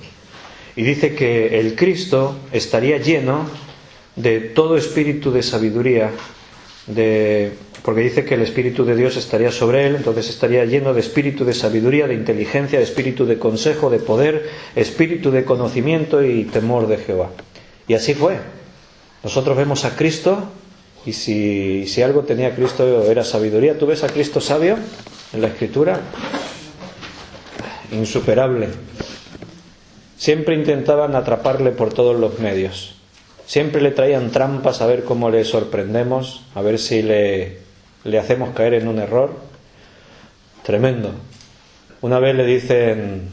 Y dice que el Cristo estaría lleno de todo espíritu de sabiduría, porque dice que el Espíritu de Dios estaría sobre él, entonces estaría lleno de espíritu de sabiduría, de inteligencia, de espíritu de consejo, de poder, espíritu de conocimiento y temor de Jehová. Y así fue. Nosotros vemos a Cristo y si algo tenía Cristo era sabiduría. ¿Tú ves a Cristo sabio en la Escritura? Insuperable. Siempre intentaban atraparle por todos los medios. Siempre le traían trampas a ver cómo le sorprendemos, a ver si le hacemos caer en un error. Tremendo. Una vez le dicen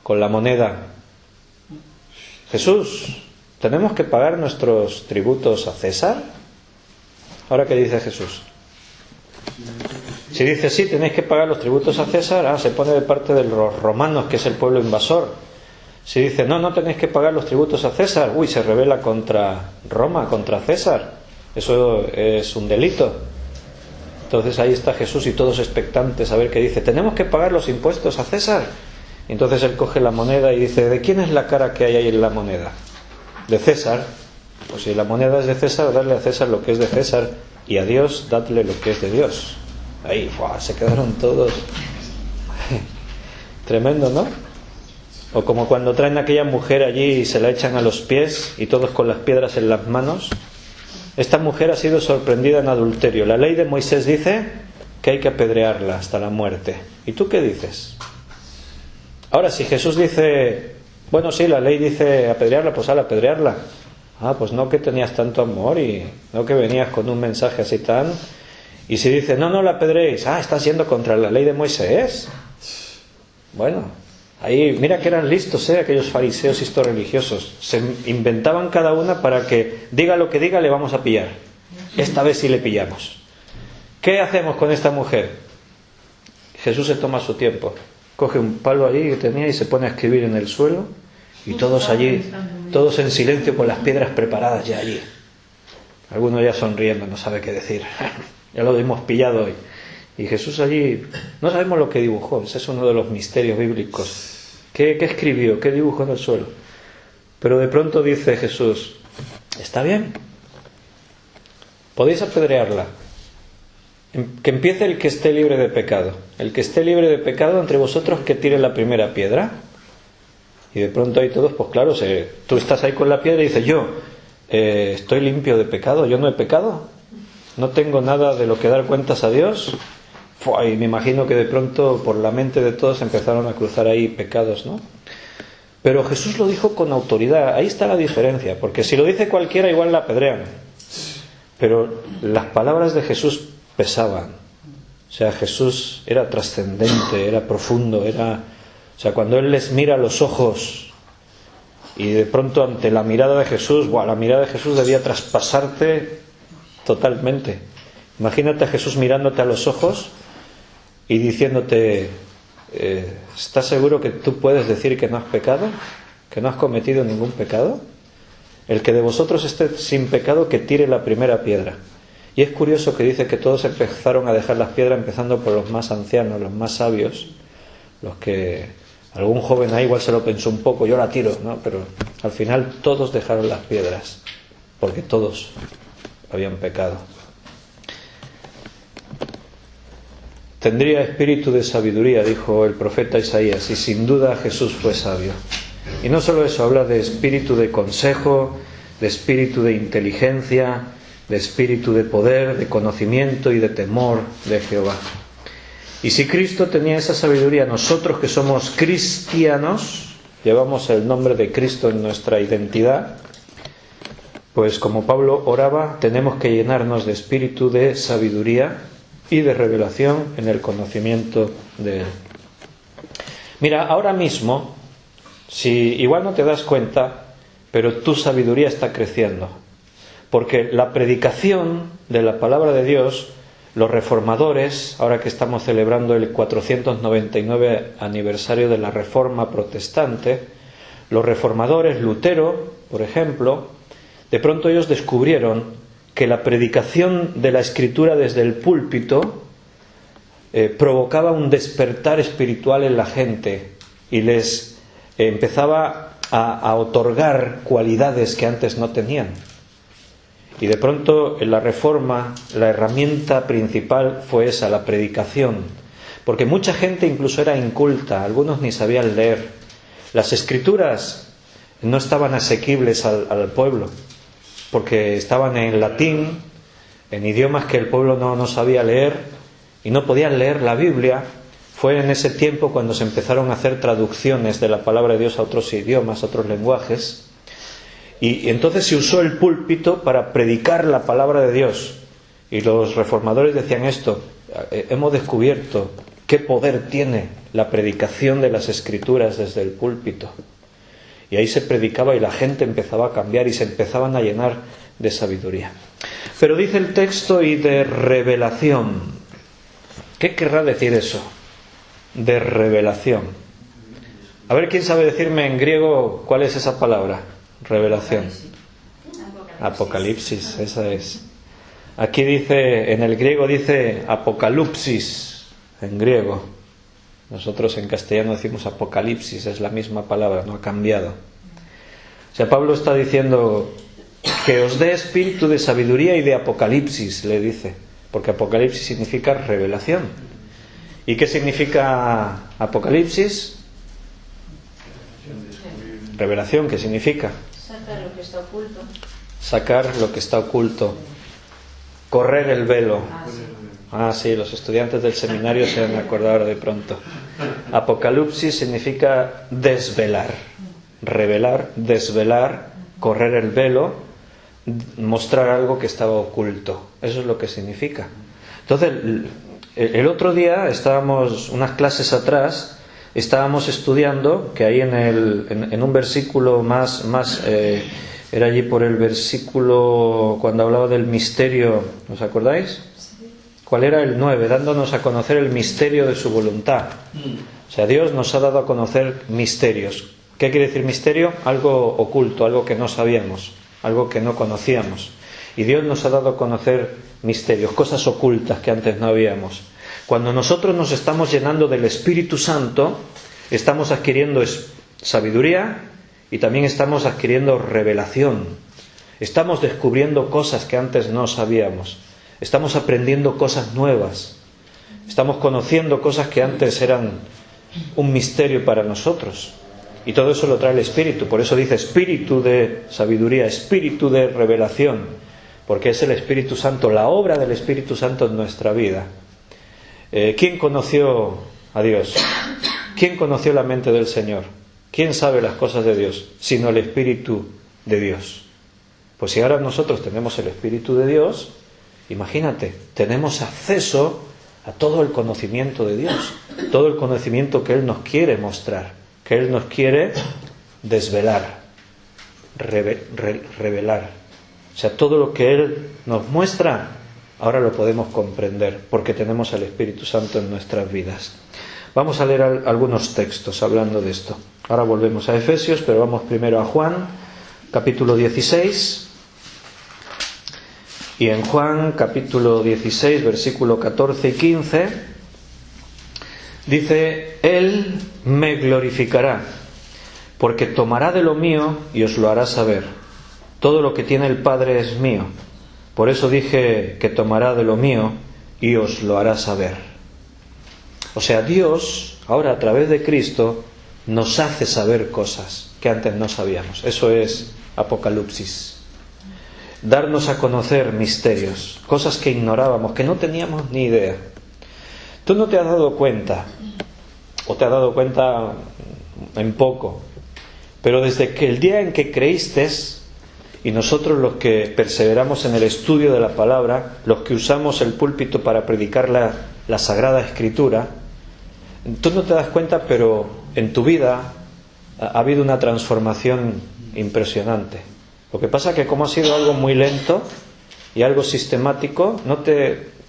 con la moneda: Jesús, ¿tenemos que pagar nuestros tributos a César? ¿Ahora qué dice Jesús? Si dice sí, tenéis que pagar los tributos a César, se pone de parte de los romanos, que es el pueblo invasor. Si dice no tenéis que pagar los tributos a César, se rebela contra Roma, contra César. Eso es un delito. Entonces ahí está Jesús y todos expectantes a ver qué dice. ¿Tenemos que pagar los impuestos a César? Y entonces él coge la moneda y dice: ¿de quién es la cara que hay ahí en la moneda? De César. Pues si la moneda es de César, dadle a César lo que es de César, y a Dios dadle lo que es de Dios. Ahí se quedaron todos. Tremendo, ¿no? O como cuando traen a aquella mujer allí y se la echan a los pies y todos con las piedras en las manos. Esta mujer ha sido sorprendida en adulterio. La ley de Moisés dice que hay que apedrearla hasta la muerte. ¿Y tú qué dices? Ahora, si Jesús dice, bueno, sí, la ley dice apedrearla, pues apedrearla. Pues no que tenías tanto amor y no que venías con un mensaje así tan... Y si dice, no la apedreéis, estás yendo contra la ley de Moisés. Bueno, ahí mira que eran listos, aquellos fariseos y estos religiosos. Se inventaban cada una para que diga lo que diga, le vamos a pillar. Esta vez sí le pillamos. ¿Qué hacemos con esta mujer? Jesús se toma su tiempo. Coge un palo allí que tenía y se pone a escribir en el suelo. Y todos allí, todos en silencio con las piedras preparadas ya allí. Algunos ya sonriendo, no sabe qué decir. Ya lo hemos pillado hoy. Y Jesús allí, no sabemos lo que dibujó. Ese es uno de los misterios bíblicos. ¿Qué escribió? ¿Qué dibujó en el suelo? Pero de pronto dice Jesús: está bien, podéis apedrearla. Que empiece el que esté libre de pecado. El que esté libre de pecado entre vosotros, que tire la primera piedra. Y de pronto ahí todos, pues claro, tú estás ahí con la piedra y dices: yo estoy limpio de pecado, yo no he pecado, no tengo nada de lo que dar cuentas a Dios. y me imagino que de pronto por la mente de todos empezaron a cruzar ahí pecados, ¿no? Pero Jesús lo dijo con autoridad. Ahí está la diferencia, porque si lo dice cualquiera igual la apedrean. Pero las palabras de Jesús pesaban. O sea, Jesús era trascendente, era profundo, o sea, cuando Él les mira a los ojos y de pronto ante la mirada de Jesús, la mirada de Jesús debía traspasarte totalmente. Imagínate a Jesús mirándote a los ojos y diciéndote: ¿estás seguro que tú puedes decir que no has pecado? ¿Que no has cometido ningún pecado? El que de vosotros esté sin pecado, que tire la primera piedra. Y es curioso que dice que todos empezaron a dejar las piedras, empezando por los más ancianos, los más sabios, los que algún joven ahí igual se lo pensó un poco, yo la tiro, ¿no? Pero al final todos dejaron las piedras, porque todos habían pecado. Tendría espíritu de sabiduría, dijo el profeta Isaías, y sin duda Jesús fue sabio. Y no solo eso, habla de espíritu de consejo, de espíritu de inteligencia, de espíritu de poder, de conocimiento y de temor de Jehová. Y si Cristo tenía esa sabiduría, nosotros que somos cristianos, llevamos el nombre de Cristo en nuestra identidad, pues como Pablo oraba, tenemos que llenarnos de espíritu de sabiduría y de revelación en el conocimiento de Él. Mira, ahora mismo, si igual no te das cuenta, pero tu sabiduría está creciendo, porque la predicación de la palabra de Dios, los reformadores, ahora que estamos celebrando el 499 aniversario de la Reforma Protestante, los reformadores, Lutero, por ejemplo, de pronto ellos descubrieron que la predicación de la Escritura desde el púlpito provocaba un despertar espiritual en la gente y les empezaba a otorgar cualidades que antes no tenían. Y de pronto en la Reforma la herramienta principal fue esa, la predicación, porque mucha gente incluso era inculta, algunos ni sabían leer. Las Escrituras no estaban asequibles al pueblo, porque estaban en latín, en idiomas que el pueblo no sabía leer y no podían leer la Biblia. Fue en ese tiempo cuando se empezaron a hacer traducciones de la palabra de Dios a otros idiomas, a otros lenguajes. Y entonces se usó el púlpito para predicar la palabra de Dios. Y los reformadores decían esto: hemos descubierto qué poder tiene la predicación de las Escrituras desde el púlpito. Y ahí se predicaba y la gente empezaba a cambiar y se empezaban a llenar de sabiduría. Pero dice el texto: y de revelación. ¿Qué querrá decir eso? De revelación. A ver, ¿quién sabe decirme en griego cuál es esa palabra? Revelación. Apocalipsis, esa es. Aquí dice, en el griego dice apocalipsis, en griego. Nosotros en castellano decimos apocalipsis, es la misma palabra, no ha cambiado. O sea, Pablo está diciendo que os dé espíritu de sabiduría y de apocalipsis, le dice, porque apocalipsis significa revelación. ¿Y qué significa apocalipsis? Revelación, ¿qué significa? Sacar lo que está oculto. Sacar lo que está oculto. Correr el velo. Sí, los estudiantes del seminario se han acordado ahora de pronto. Apocalipsis significa desvelar. Revelar, desvelar, correr el velo, mostrar algo que estaba oculto. Eso es lo que significa. Entonces, el otro día estábamos, unas clases atrás, estábamos estudiando que ahí en un versículo más era allí por el versículo cuando hablaba del misterio, ¿os acordáis? ¿Cuál era? El 9, dándonos a conocer el misterio de su voluntad. O sea, Dios nos ha dado a conocer misterios. ¿Qué quiere decir misterio? Algo oculto, algo que no sabíamos, algo que no conocíamos. Y Dios nos ha dado a conocer misterios, cosas ocultas que antes no habíamos. Cuando nosotros nos estamos llenando del Espíritu Santo, estamos adquiriendo sabiduría y también estamos adquiriendo revelación. Estamos descubriendo cosas que antes no sabíamos. Estamos aprendiendo cosas nuevas. Estamos conociendo cosas que antes eran un misterio para nosotros. Y todo eso lo trae el Espíritu. Por eso dice espíritu de sabiduría, espíritu de revelación. Porque es el Espíritu Santo, la obra del Espíritu Santo en nuestra vida. ¿Quién conoció a Dios? ¿Quién conoció la mente del Señor? ¿Quién sabe las cosas de Dios? Sino el Espíritu de Dios. Pues si ahora nosotros tenemos el Espíritu de Dios, imagínate, tenemos acceso a todo el conocimiento de Dios, todo el conocimiento que Él nos quiere mostrar, que Él nos quiere desvelar, revelar. O sea, todo lo que Él nos muestra, ahora lo podemos comprender, porque tenemos al Espíritu Santo en nuestras vidas. Vamos a leer algunos textos hablando de esto. Ahora volvemos a Efesios, pero vamos primero a Juan, capítulo 16. Y en Juan, capítulo 16, versículo 14 y 15, dice: Él me glorificará, porque tomará de lo mío y os lo hará saber. Todo lo que tiene el Padre es mío. Por eso dije que tomará de lo mío y os lo hará saber. O sea, Dios, ahora a través de Cristo, nos hace saber cosas que antes no sabíamos. Eso es Apocalipsis. Darnos a conocer misterios, cosas que ignorábamos, que no teníamos ni idea. Tú no te has dado cuenta, o te has dado cuenta en poco, pero desde que el día en que creíste, y nosotros los que perseveramos en el estudio de la palabra, los que usamos el púlpito para predicar la Sagrada Escritura, tú no te das cuenta, pero en tu vida ha habido una transformación impresionante. Lo que pasa es que como ha sido algo muy lento y algo sistemático,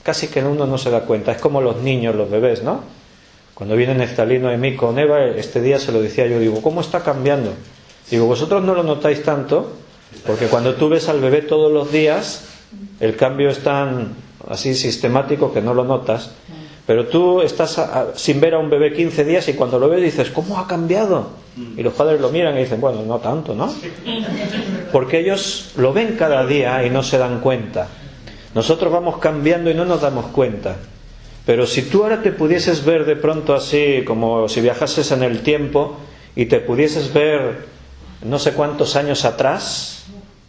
casi que uno no se da cuenta. Es como los niños, los bebés, ¿no? Cuando viene Neftalino y mí con Eva, este día se lo decía yo, digo, ¿cómo está cambiando? Digo, vosotros no lo notáis tanto, porque cuando tú ves al bebé todos los días, el cambio es tan así sistemático que no lo notas. Pero tú estás sin ver a un bebé 15 días y cuando lo ves dices, ¿cómo ha cambiado? Y los padres lo miran y dicen, bueno, no tanto, ¿no? Porque ellos lo ven cada día y no se dan cuenta. Nosotros vamos cambiando y no nos damos cuenta. Pero si tú ahora te pudieses ver de pronto así, como si viajases en el tiempo y te pudieses ver no sé cuántos años atrás,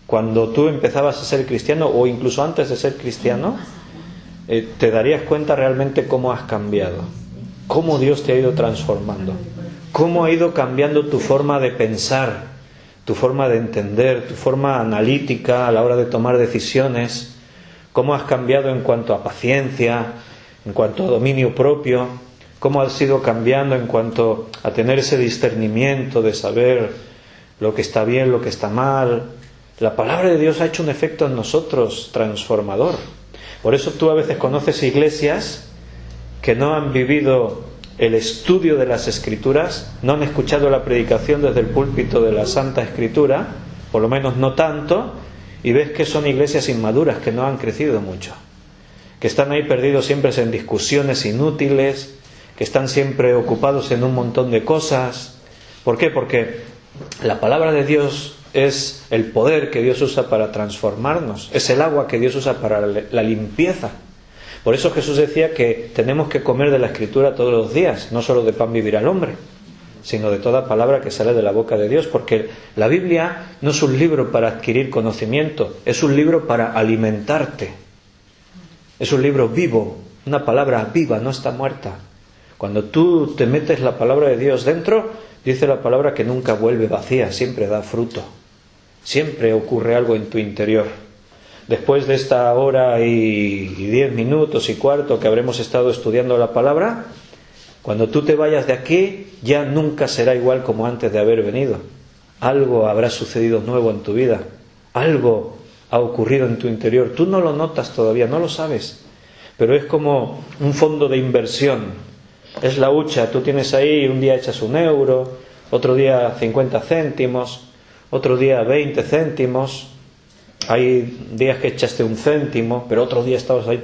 cuando tú empezabas a ser cristiano o incluso antes de ser cristiano, te darías cuenta realmente cómo has cambiado, cómo Dios te ha ido transformando, cómo ha ido cambiando tu forma de pensar, tu forma de entender, tu forma analítica a la hora de tomar decisiones, cómo has cambiado en cuanto a paciencia, en cuanto a dominio propio, cómo has ido cambiando en cuanto a tener ese discernimiento de saber lo que está bien, lo que está mal. La palabra de Dios ha hecho un efecto en nosotros transformador. Por eso tú a veces conoces iglesias que no han vivido el estudio de las Escrituras, no han escuchado la predicación desde el púlpito de la Santa Escritura, por lo menos no tanto, y ves que son iglesias inmaduras, que no han crecido mucho, que están ahí perdidos siempre en discusiones inútiles, que están siempre ocupados en un montón de cosas. ¿Por qué? Porque la palabra de Dios es el poder que Dios usa para transformarnos, es el agua que Dios usa para la limpieza. Por eso Jesús decía que tenemos que comer de la Escritura todos los días, no solo de pan vivirá el hombre, sino de toda palabra que sale de la boca de Dios, porque la Biblia no es un libro para adquirir conocimiento, es un libro para alimentarte, es un libro vivo, una palabra viva, no está muerta. Cuando tú te metes la palabra de Dios dentro, dice la palabra que nunca vuelve vacía, siempre da fruto. Siempre ocurre algo en tu interior. Después de esta hora y 10 minutos y cuarto que habremos estado estudiando la palabra, cuando tú te vayas de aquí, ya nunca será igual como antes de haber venido. Algo habrá sucedido nuevo en tu vida. Algo ha ocurrido en tu interior. Tú no lo notas todavía, no lo sabes. Pero es como un fondo de inversión. Es la hucha. Tú tienes ahí, un día echas 1 euro, otro día 50 céntimos, otro día 20 céntimos, hay días que echaste 1 céntimo, pero otro día estabas ahí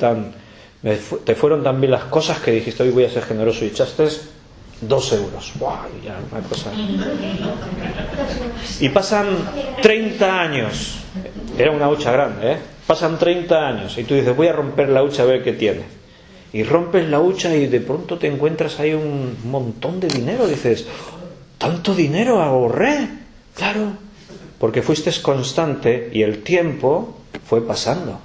te fueron tan bien las cosas que dijiste, hoy voy a ser generoso y echaste 2 euros. ¡Buah! Ya, una cosa. Y pasan 30 años, era una hucha grande, pasan 30 años y tú dices, voy a romper la hucha a ver qué tiene. Y rompes la hucha y de pronto te encuentras ahí un montón de dinero, dices, ¿tanto dinero ahorré? Claro, porque fuiste constante y el tiempo fue pasando.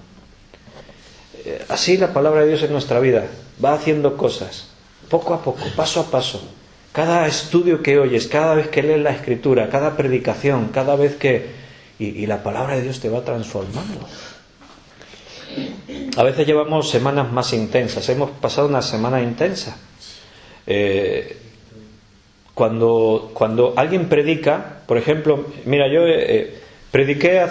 Así la palabra de Dios en nuestra vida. va haciendo cosas, poco a poco, paso a paso. Cada estudio que oyes, cada vez que lees la Escritura, cada predicación, cada vez que... Y la palabra de Dios te va transformando. A veces llevamos semanas más intensas. Hemos pasado una semana intensa. Cuando alguien predica, por ejemplo, mira, yo prediqué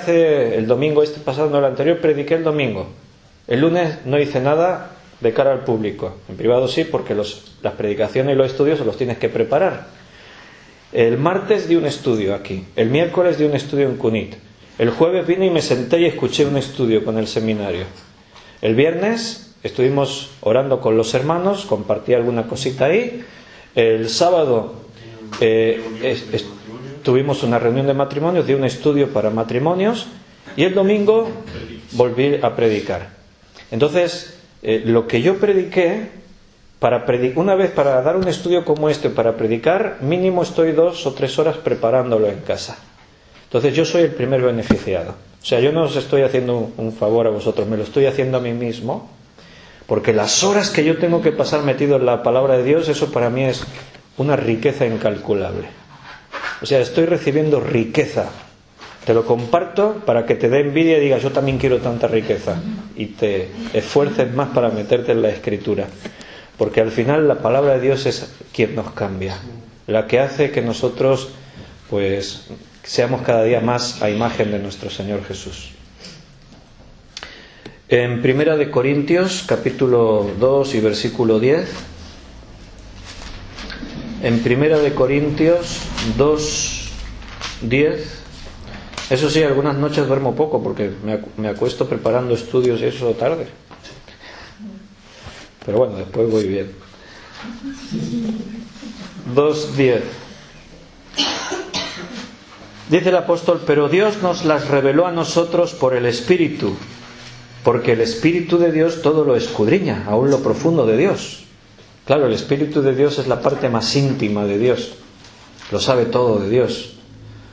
el domingo pasado, no el anterior, prediqué el domingo. El lunes no hice nada de cara al público. En privado sí, porque las predicaciones y los estudios se los tienes que preparar. El martes di un estudio aquí. El miércoles di un estudio en Cunit. El jueves vine y me senté y escuché un estudio con el seminario. El viernes estuvimos orando con los hermanos, compartí alguna cosita ahí. El sábado tuvimos una reunión de matrimonios, di un estudio para matrimonios. Y el domingo volví a predicar. Entonces, lo que yo prediqué, una vez para dar un estudio como este, para predicar, mínimo estoy 2 o 3 horas preparándolo en casa. Entonces yo soy el primer beneficiado. O sea, yo no os estoy haciendo un favor a vosotros, me lo estoy haciendo a mí mismo, porque las horas que yo tengo que pasar metido en la palabra de Dios, eso para mí es una riqueza incalculable. O sea, estoy recibiendo riqueza. Te lo comparto para que te dé envidia y digas, yo también quiero tanta riqueza, y te esfuerces más para meterte en la Escritura. Porque al final la palabra de Dios es quien nos cambia, la que hace que nosotros pues seamos cada día más a imagen de nuestro Señor Jesús. En 1 Corintios capítulo 2 y versículo 10. En 1 Corintios 2, 10. Eso sí, algunas noches duermo poco porque me acuesto preparando estudios y eso tarde. Pero bueno, después voy bien. 2:10. Dice el apóstol, pero Dios nos las reveló a nosotros por el Espíritu, porque el Espíritu de Dios todo lo escudriña, aún lo profundo de Dios. Claro, el Espíritu de Dios es la parte más íntima de Dios, lo sabe todo de Dios.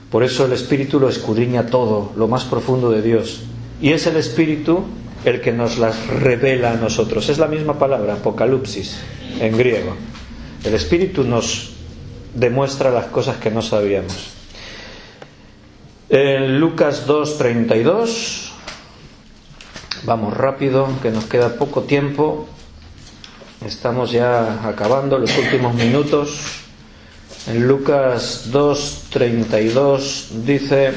Por eso el Espíritu lo escudriña todo, lo más profundo de Dios. Y es el Espíritu el que nos las revela a nosotros. Es la misma palabra, apocalipsis, en griego. El Espíritu nos demuestra las cosas que no sabíamos. En Lucas 2:32, vamos rápido, que nos queda poco tiempo. Estamos ya acabando los últimos minutos. En Lucas 2:32 dice: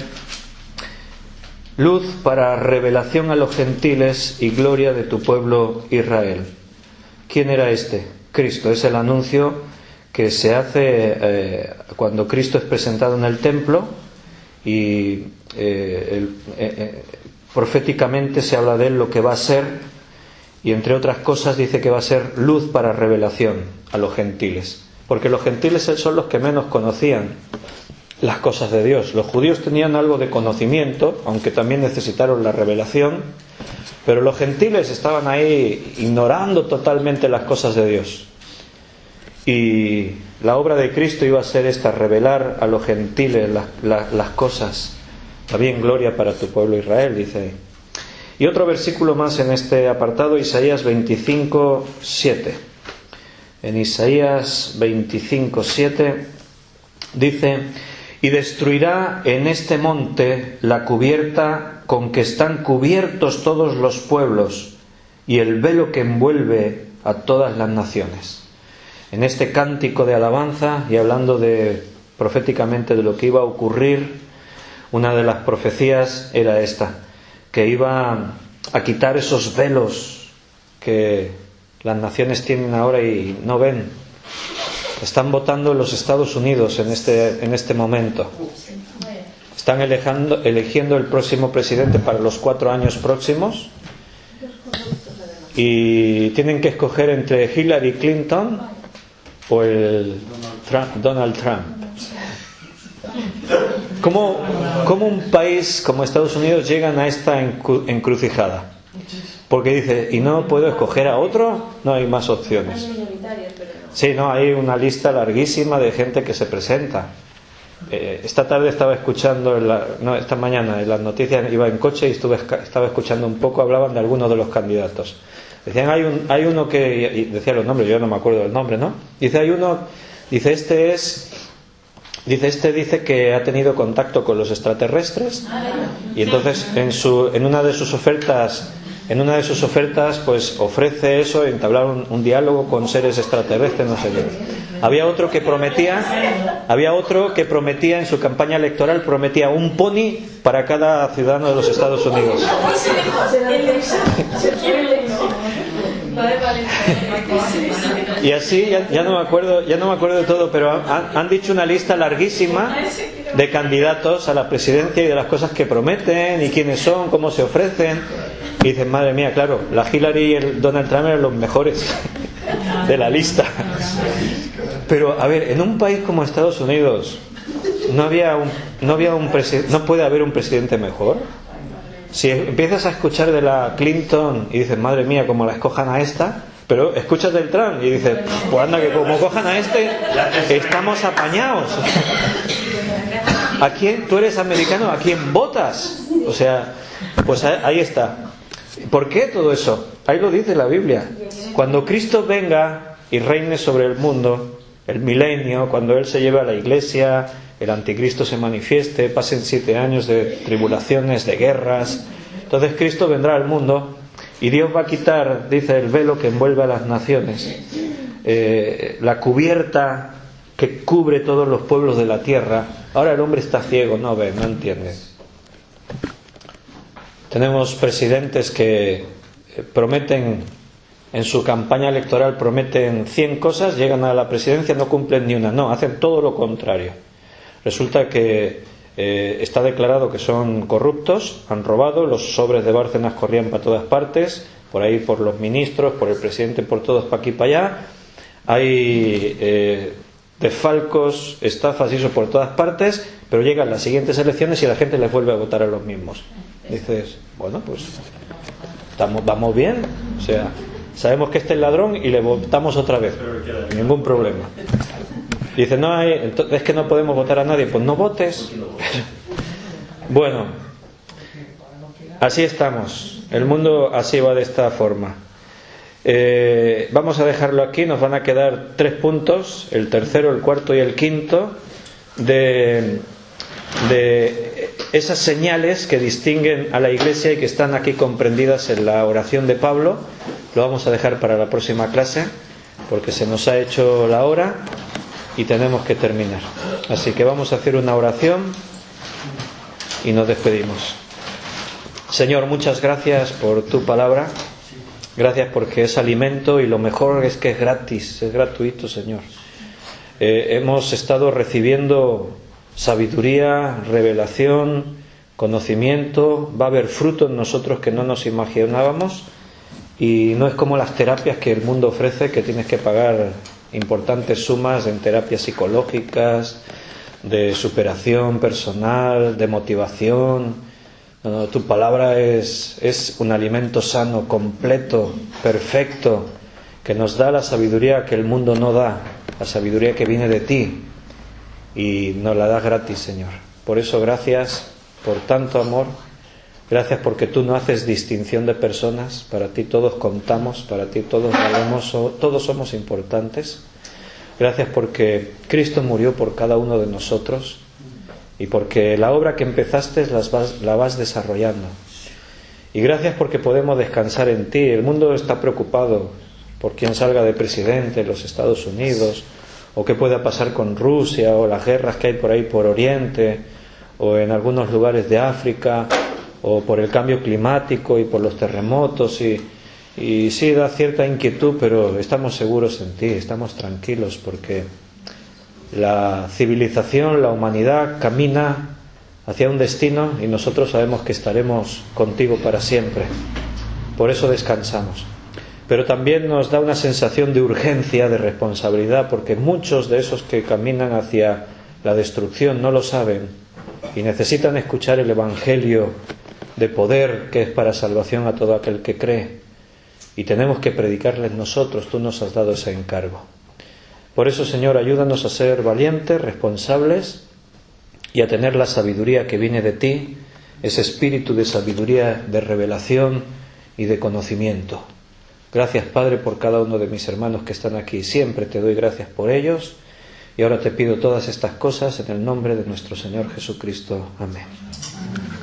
luz para revelación a los gentiles y gloria de tu pueblo Israel. ¿Quién era este? Cristo. Es el anuncio que se hace cuando Cristo es presentado en el templo y proféticamente se habla de él, lo que va a ser, y entre otras cosas dice que va a ser luz para revelación a los gentiles, porque los gentiles son los que menos conocían las cosas de Dios. Los judíos tenían algo de conocimiento, aunque también necesitaron la revelación, pero los gentiles estaban ahí ignorando totalmente las cosas de Dios. Y la obra de Cristo iba a ser esta, revelar a los gentiles las cosas. También gloria para tu pueblo Israel, dice ahí. Y otro versículo más en este apartado, Isaías 25:7. En Isaías 25:7 dice: y destruirá en este monte la cubierta con que están cubiertos todos los pueblos y el velo que envuelve a todas las naciones. En este cántico de alabanza, y hablando proféticamente de lo que iba a ocurrir, una de las profecías era esta, que iba a quitar esos velos que las naciones tienen ahora y no ven. Están votando en los Estados Unidos en este momento. Están eligiendo el próximo presidente para los 4 años próximos. Y tienen que escoger entre Hillary Clinton o Donald Trump. ¿Cómo un país como Estados Unidos llegan a esta encrucijada? Porque dice, ¿y no puedo escoger a otro? No hay más opciones. Sí, no, hay una lista larguísima de gente que se presenta. Esta tarde estaba escuchando, esta mañana en las noticias iba en coche y estaba escuchando un poco, hablaban de algunos de los candidatos. Decían, hay uno que, y decía los nombres, yo no me acuerdo del nombre, ¿no? Dice, hay uno, dice, este dice que ha tenido contacto con los extraterrestres, y entonces en una de sus ofertas, pues ofrece eso, entablar un diálogo con seres extraterrestres, no sé qué. Había otro que prometía en su campaña electoral, prometía un pony para cada ciudadano de los Estados Unidos. Y así, ya no me acuerdo de todo, pero han dicho una lista larguísima de candidatos a la presidencia y de las cosas que prometen y quiénes son, cómo se ofrecen. Y dicen, madre mía, claro, la Hillary y el Donald Trump eran los mejores de la lista. Pero, a ver, en un país como Estados Unidos, ¿no puede haber un presidente mejor? Si empiezas a escuchar de la Clinton y dices, madre mía, como la escojan a esta, pero escuchas del Trump y dices, pues anda, que como cojan a este, estamos apañados. ¿A quién? ¿Tú eres americano? ¿A quién votas? O sea, pues ahí está. ¿Por qué todo eso? Ahí lo dice la Biblia. Cuando Cristo venga y reine sobre el mundo, el milenio, cuando Él se lleve a la iglesia, el anticristo se manifieste, pasen 7 años de tribulaciones, de guerras, entonces Cristo vendrá al mundo y Dios va a quitar, dice, el velo que envuelve a las naciones, la cubierta que cubre todos los pueblos de la tierra. Ahora el hombre está ciego, no ve, no entiende. Tenemos presidentes que prometen, en su campaña electoral prometen 100 cosas, llegan a la presidencia, no cumplen ni una, no, hacen todo lo contrario. Resulta que está declarado que son corruptos, han robado, los sobres de Bárcenas corrían para todas partes, por ahí por los ministros, por el presidente, por todos, para aquí, para allá. Hay desfalcos, estafas y eso por todas partes, pero llegan las siguientes elecciones y la gente les vuelve a votar a los mismos. Dices, bueno, pues vamos bien, o sea, sabemos que este es ladrón y le votamos otra vez, ningún problema. Dice, no es que no podemos votar a nadie, pues no votes. Bueno, así estamos, el mundo así va de esta forma. Vamos a dejarlo aquí, nos van a quedar 3 puntos, el tercero, el cuarto y el quinto, de esas señales que distinguen a la Iglesia y que están aquí comprendidas en la oración de Pablo. Lo vamos a dejar para la próxima clase porque se nos ha hecho la hora y tenemos que terminar. Así que vamos a hacer una oración y nos despedimos. Señor, muchas gracias por tu palabra. Gracias porque es alimento y lo mejor es que es gratis, es gratuito, Señor. Hemos estado recibiendo sabiduría, revelación, conocimiento. Va a haber fruto en nosotros que no nos imaginábamos, y no es como las terapias que el mundo ofrece, que tienes que pagar importantes sumas en terapias psicológicas, de superación personal, de motivación. No, tu palabra es un alimento sano, completo, perfecto, que nos da la sabiduría que el mundo no da, la sabiduría que viene de ti, y nos la das gratis, Señor. Por eso gracias por tanto amor, gracias porque tú no haces distinción de personas, para ti todos contamos, para ti todos valemos, todos somos importantes. Gracias porque Cristo murió por cada uno de nosotros y porque la obra que empezaste la vas desarrollando. Y gracias porque podemos descansar en ti. El mundo está preocupado por quién salga de presidente en los Estados Unidos, o qué pueda pasar con Rusia, o las guerras que hay por ahí por Oriente, o en algunos lugares de África, o por el cambio climático y por los terremotos. Y sí, da cierta inquietud, pero estamos seguros en ti, estamos tranquilos, porque la civilización, la humanidad camina hacia un destino y nosotros sabemos que estaremos contigo para siempre. Por eso descansamos. Pero también nos da una sensación de urgencia, de responsabilidad, porque muchos de esos que caminan hacia la destrucción no lo saben y necesitan escuchar el Evangelio de poder que es para salvación a todo aquel que cree. Y tenemos que predicarles nosotros, tú nos has dado ese encargo. Por eso, Señor, ayúdanos a ser valientes, responsables y a tener la sabiduría que viene de ti, ese espíritu de sabiduría, de revelación y de conocimiento. Gracias, Padre, por cada uno de mis hermanos que están aquí. Siempre te doy gracias por ellos. Y ahora te pido todas estas cosas en el nombre de nuestro Señor Jesucristo. Amén.